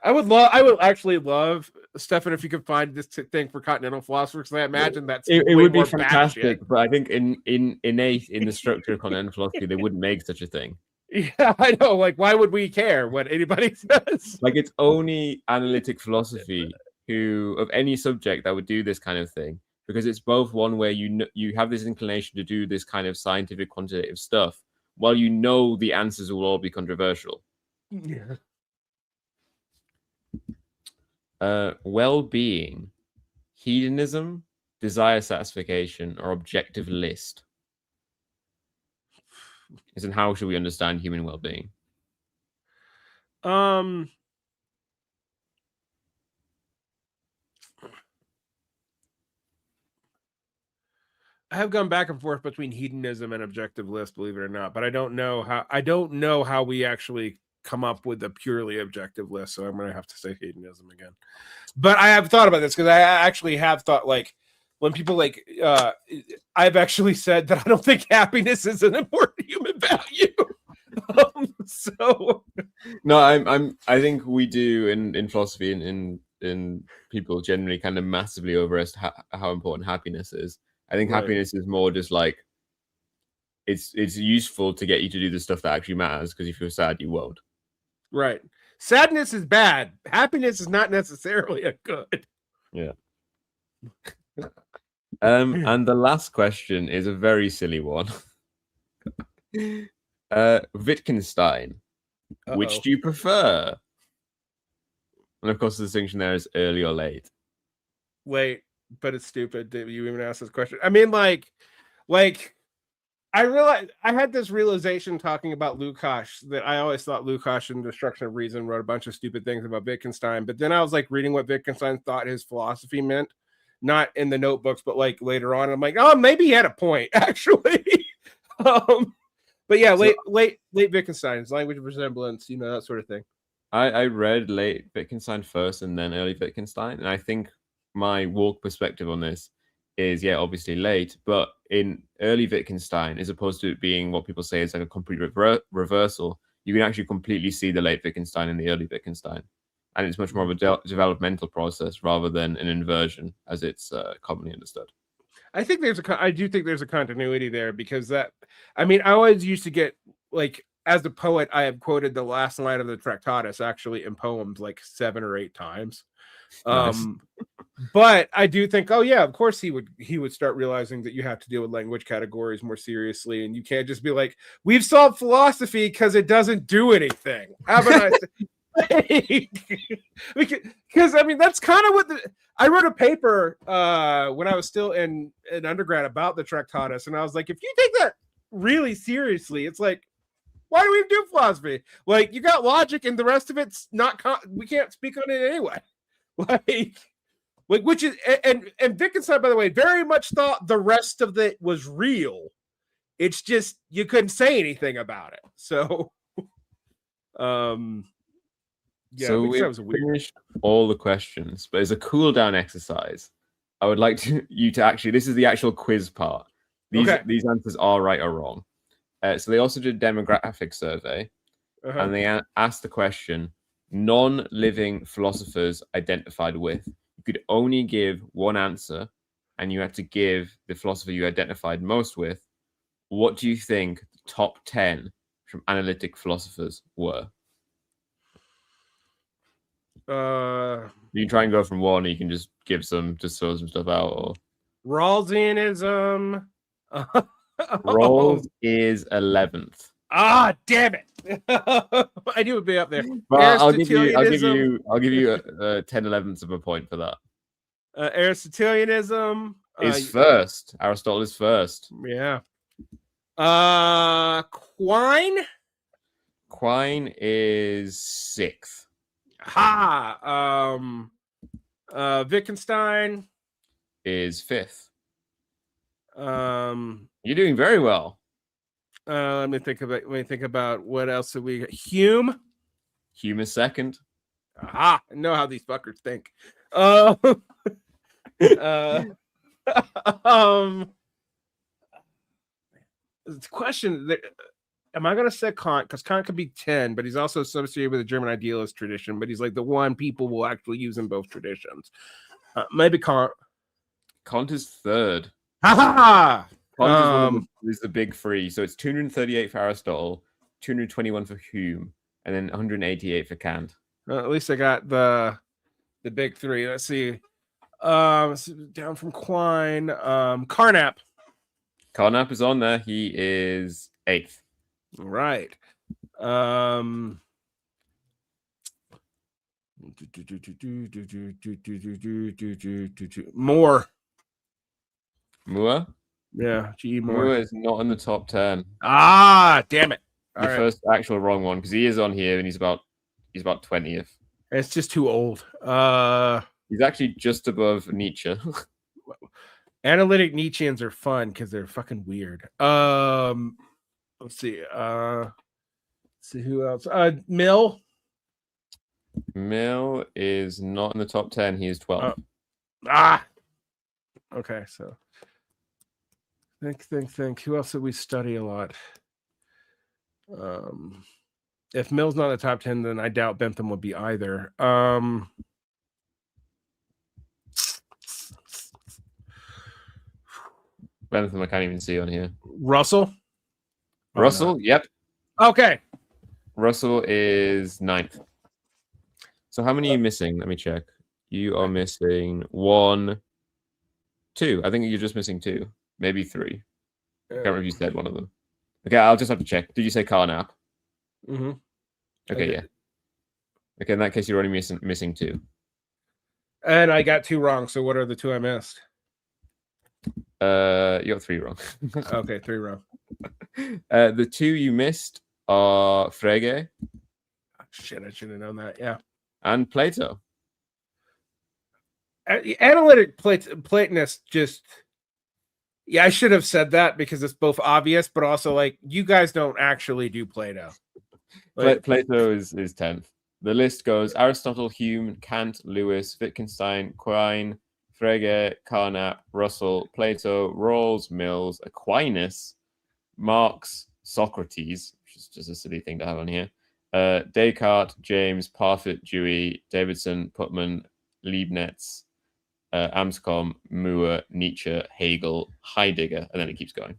I would actually love, Stefan, if you could find this thing for continental philosophers, because I imagine that's it would be fantastic. But I think innate in the structure of continental philosophy, they wouldn't make such a thing. Yeah, I know. Like, why would we care what anybody says? Like, it's only analytic philosophy who, of any subject, that would do this kind of thing, because it's both one where you have this inclination to do this kind of scientific quantitative stuff, while you know the answers will all be controversial. Yeah. Well-being, hedonism, desire satisfaction, or objective list. As in, how should we understand human well-being? I have gone back and forth between hedonism and objectivist, believe it or not, but I don't know how we actually come up with a purely objective list. So I'm going to have to say hedonism again. But I have thought about this because I actually have thought, like, when people like, I've actually said that I don't think happiness is an important human value. So no, I think we do in philosophy and in people generally kind of massively overestimate how important happiness is. I think Right. happiness is more just like it's useful to get you to do the stuff that actually matters, because if you're sad, you won't. Right. Sadness is bad. Happiness is not necessarily a good. Yeah. And the last question is a very silly one. Wittgenstein. Which do you prefer? And of course, the distinction there is early or late. Wait, but it's stupid that you even asked this question. I mean, like I realized I had this realization talking about Lukács that I always thought Lukács in Destruction of Reason wrote a bunch of stupid things about Wittgenstein, but then I was like reading what Wittgenstein thought his philosophy meant, not in the notebooks, but like later on. I'm like, oh, maybe he had a point actually. But yeah, late Wittgenstein's language of resemblance, that sort of thing. I read late Wittgenstein first and then early Wittgenstein, and I think my walk perspective on this is, yeah, obviously late, but in early Wittgenstein, as opposed to it being what people say is like a complete reversal, you can actually completely see the late Wittgenstein and the early Wittgenstein, and it's much more of a developmental process rather than an inversion as it's commonly understood. I do think there's a continuity there, because I always used to get, like, as a poet, I have quoted the last line of the Tractatus actually in poems like 7 or 8 times. Nice. But I do think, oh yeah, of course he would start realizing that you have to deal with language categories more seriously, and you can't just be like, we've solved philosophy because it doesn't do anything. Have a nice because that's kind of what I wrote a paper when I was still in undergrad about the Tractatus, and I was like, if you take that really seriously, it's like, why do we do philosophy? Like, you got logic, and the rest of it's not. We can't speak on it anyway. Like which is and Wittgenstein, by the way, very much thought the rest of it was real. It's just you couldn't say anything about it. So, yeah. So we've finished all the questions, but as a cool down exercise, I would like you to actually. This is the actual quiz part. These answers are right or wrong. So they also did a demographic survey, and they asked the question: non-living philosophers identified with. You could only give one answer, and you had to give the philosopher you identified most with. What do you think the top 10 from analytic philosophers were? You can try and go from one, or you can just give just throw some stuff out. Or Rawlsianism. Rawls is 11th. Ah, damn it! I knew it would be up there. Well, I'll give you 10/11ths of a point for that. Aristotelianism is first. Aristotle is first. Yeah. Quine. Quine is 6th. Ha. Wittgenstein is 5th. You're doing very well. Let me think about what else have we got. Hume is 2nd. Aha, I know how these fuckers think. It's a question that, am I going to say Kant? Because Kant could be 10, but he's also associated with the German idealist tradition, but he's like the one people will actually use in both traditions. Maybe Kant. Kant is 3rd. Ha is the big 3. So it's 238 for Aristotle, 221 for Hume, and then 188 for Kant. At least I got the big 3. Let's see. Down from Quine. Carnap. Carnap is on there. He is 8th. Right. Moore. Yeah, G. Moore is not in the top 10. Ah, damn it! The first actual wrong one, because he is on here and he's about 20th. It's just too old. He's actually just above Nietzsche. Analytic Nietzscheans are fun because they're fucking weird. Let's see. See who else. Mill. Mill is not in the top 10. He is 12. Okay, so think. Who else did we study a lot? If Mill's not in the top 10, then I doubt Bentham would be either. Bentham, I can't even see on here. Russell? Russell, yep. Okay. Russell is 9th. So how many are you missing? Let me check. You are missing 1, 2. I think you're just missing 2, maybe 3. I can't remember if you said one of them. Okay, I'll just have to check. Did you say Carnap? Mm-hmm. Okay, yeah. Okay, in that case, you're only missing 2. And I got 2 wrong. So what are the 2 I missed? You got 3 wrong. Okay, 3 wrong. The 2 you missed are Frege. Shit, I should have known that. Yeah. And Plato. Analytic Platonist just. Yeah, I should have said that because it's both obvious, but also like you guys don't actually do Plato. Like, Plato is 10th. The list goes Aristotle, Hume, Kant, Lewis, Wittgenstein, Quine, Frege, Carnap, Russell, Plato, Rawls, Mills, Aquinas, Marx, Socrates, which is just a silly thing to have on here, Descartes, James, Parfit, Dewey, Davidson, Putman, Leibniz, Amscom, Moore, Nietzsche, Hegel, Heidegger, and then it keeps going.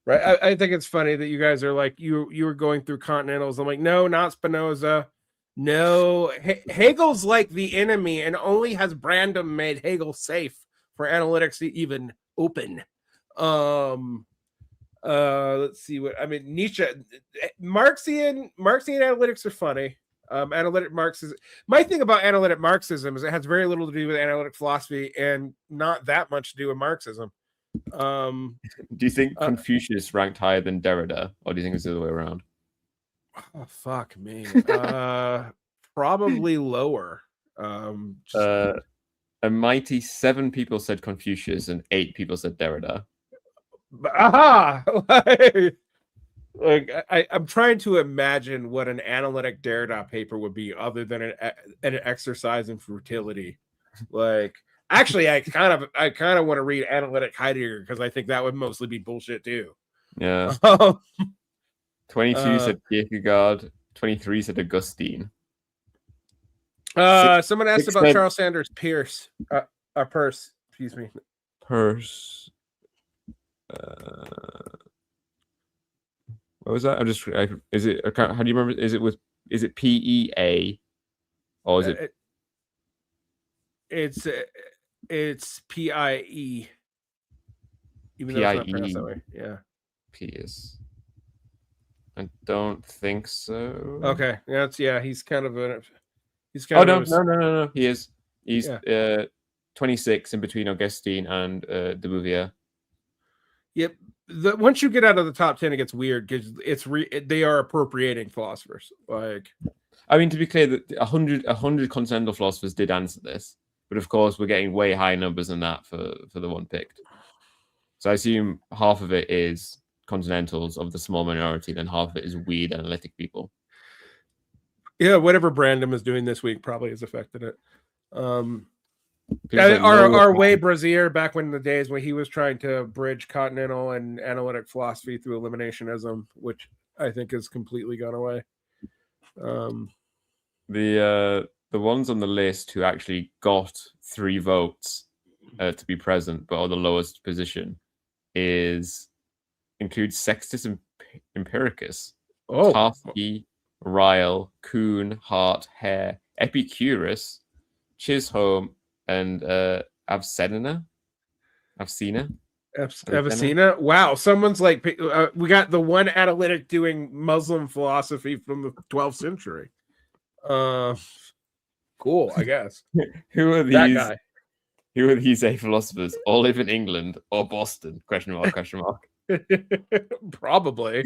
Right. I think it's funny that you guys are like you were going through continentals. I'm like, no, not Spinoza. No, Hegel's like the enemy, and only has Brandom made Hegel safe for analytics to even open. Let's see what I mean. Nietzsche, Marxian analytics are funny. Analytic Marxism. My thing about analytic Marxism is it has very little to do with analytic philosophy and not that much to do with Marxism. Do you think Confucius ranked higher than Derrida, or do you think it's the other way around? Oh, fuck me. Probably lower. A mighty 7 people said Confucius and 8 people said Derrida. Aha! Like I'm trying to imagine what an analytic Derrida paper would be other than an exercise in fertility. Like, actually, I kind of want to read analytic Heidegger because I think that would mostly be bullshit too. Yeah. 22 said Kierkegaard. 23 said Augustine. Someone asked about Charles Sanders Peirce. Peirce, excuse me. Peirce. What was that? Is it? How do you remember? Is it PEA, or is it? It's PIE. Even though it's not pronounced that way. Yeah. Pierce. I don't think so. Okay. He's kind of a. No. He is. He's 26 in between Augustine and de Bouvier. Yep. Once you get out of the top 10, it gets weird because they are appropriating philosophers. Like, I mean, to be clear, that 100 continental philosophers did answer this, but of course, we're getting way higher numbers than that for the one picked. So I assume half of it is continentals of the small minority, then half of it is weird analytic people. Yeah, whatever Brandom is doing this week probably has affected it. Our way Brazier back when the days when he was trying to bridge continental and analytic philosophy through eliminationism, which I think has completely gone away. The ones on the list who actually got 3 votes to be present, but are the lowest position, includes Sextus Empiricus, Tarski, Ryle, Kuhn, Hart, Hare, Epicurus, Chisholm, and Avicenna. Wow, someone's like, we got the one analytic doing Muslim philosophy from the 12th century. Cool, I guess. Who are these? That guy. Who are these philosophers? All live in England or Boston? Question mark. Probably.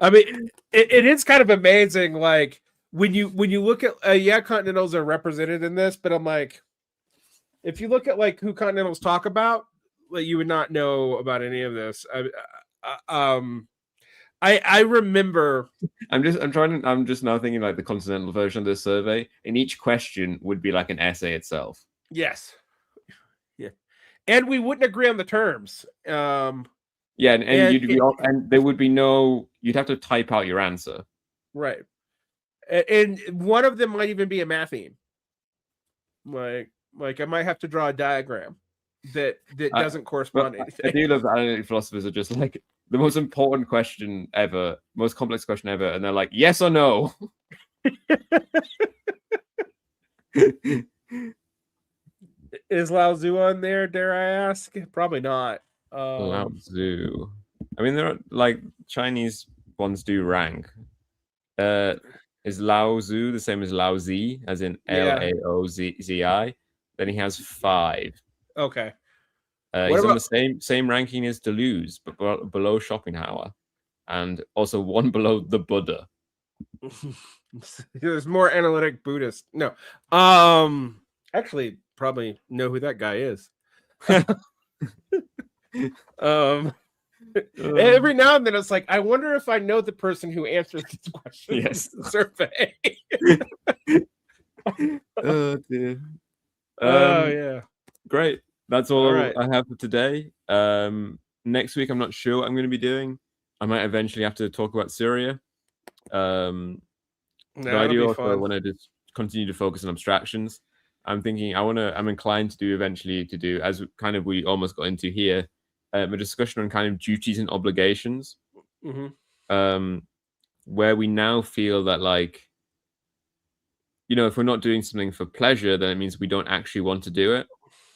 I mean, it is kind of amazing. Like when you look at continentals are represented in this, but I'm like, if you look at like who continentals talk about, you would not know about any of this. I remember. I'm just now thinking like the continental version of this survey, and each question would be like an essay itself. Yes. Yeah. And we wouldn't agree on the terms. Yeah, and there would be no. You'd have to type out your answer. Right. And one of them might even be a math theme. Like I might have to draw a diagram that doesn't correspond to anything. I do love that analytic philosophers are just like the most important question ever, most complex question ever, and they're like, yes or no. Is Lao Tzu on there, dare I ask? Probably not. Lao Tzu. I mean, there are like Chinese ones do rank. Is Lao Tzu the same as Lao Zi, as in Laozi? Then he has 5. Okay. He's on the same ranking as Deleuze, but below Schopenhauer, and also one below the Buddha. There's more analytic Buddhist. No. Actually, probably know who that guy is. Every now and then it's like, I wonder if I know the person who answers this question. Yes. In the survey. Oh dear. Yeah. Great. That's all right. I have for today. Next week I'm not sure what I'm going to be doing. I might eventually have to talk about Syria. The idea also I want to just continue to focus on abstractions. I'm thinking I'm inclined to do as kind of we almost got into here, a discussion on kind of duties and obligations. Mm-hmm. Where we now feel that, like, you know, if we're not doing something for pleasure, then it means we don't actually want to do it.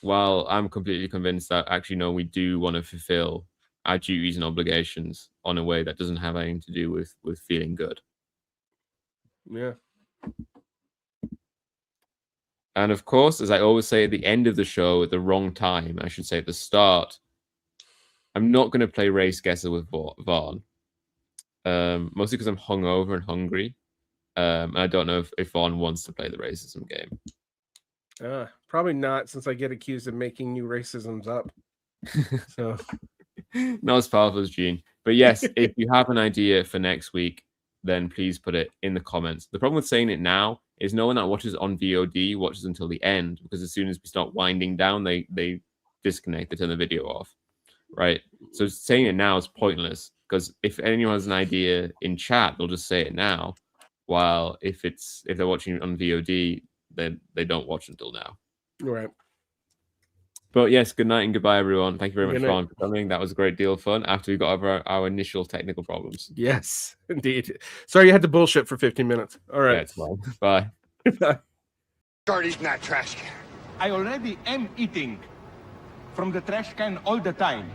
While I'm completely convinced that actually, no, we do want to fulfill our duties and obligations on a way that doesn't have anything to do with feeling good. Yeah. And of course, as I always say at the end of the show, at the wrong time, I should say at the start, I'm not going to play Race Guesser with Varn. Mostly because I'm hungover and hungry. And I don't know if Varn wants to play the racism game. Probably not, since I get accused of making new racisms up. So not as powerful as Gene. But yes, if you have an idea for next week, then please put it in the comments. The problem with saying it now is no one that watches on VOD watches until the end, because as soon as we start winding down, they disconnect, they turn the video off. Right? So saying it now is pointless, because if anyone has an idea in chat, they'll just say it now. While if they're watching on VOD, then they don't watch until now. Right. But yes, good night and goodbye, everyone. Thank you very much, Ron, for coming. That was a great deal of fun after we got over our initial technical problems. Yes, indeed. Sorry you had to bullshit for 15 minutes. All right. Yeah, it's fine. Bye. Start eating that trash can. I already am eating from the trash can all the time.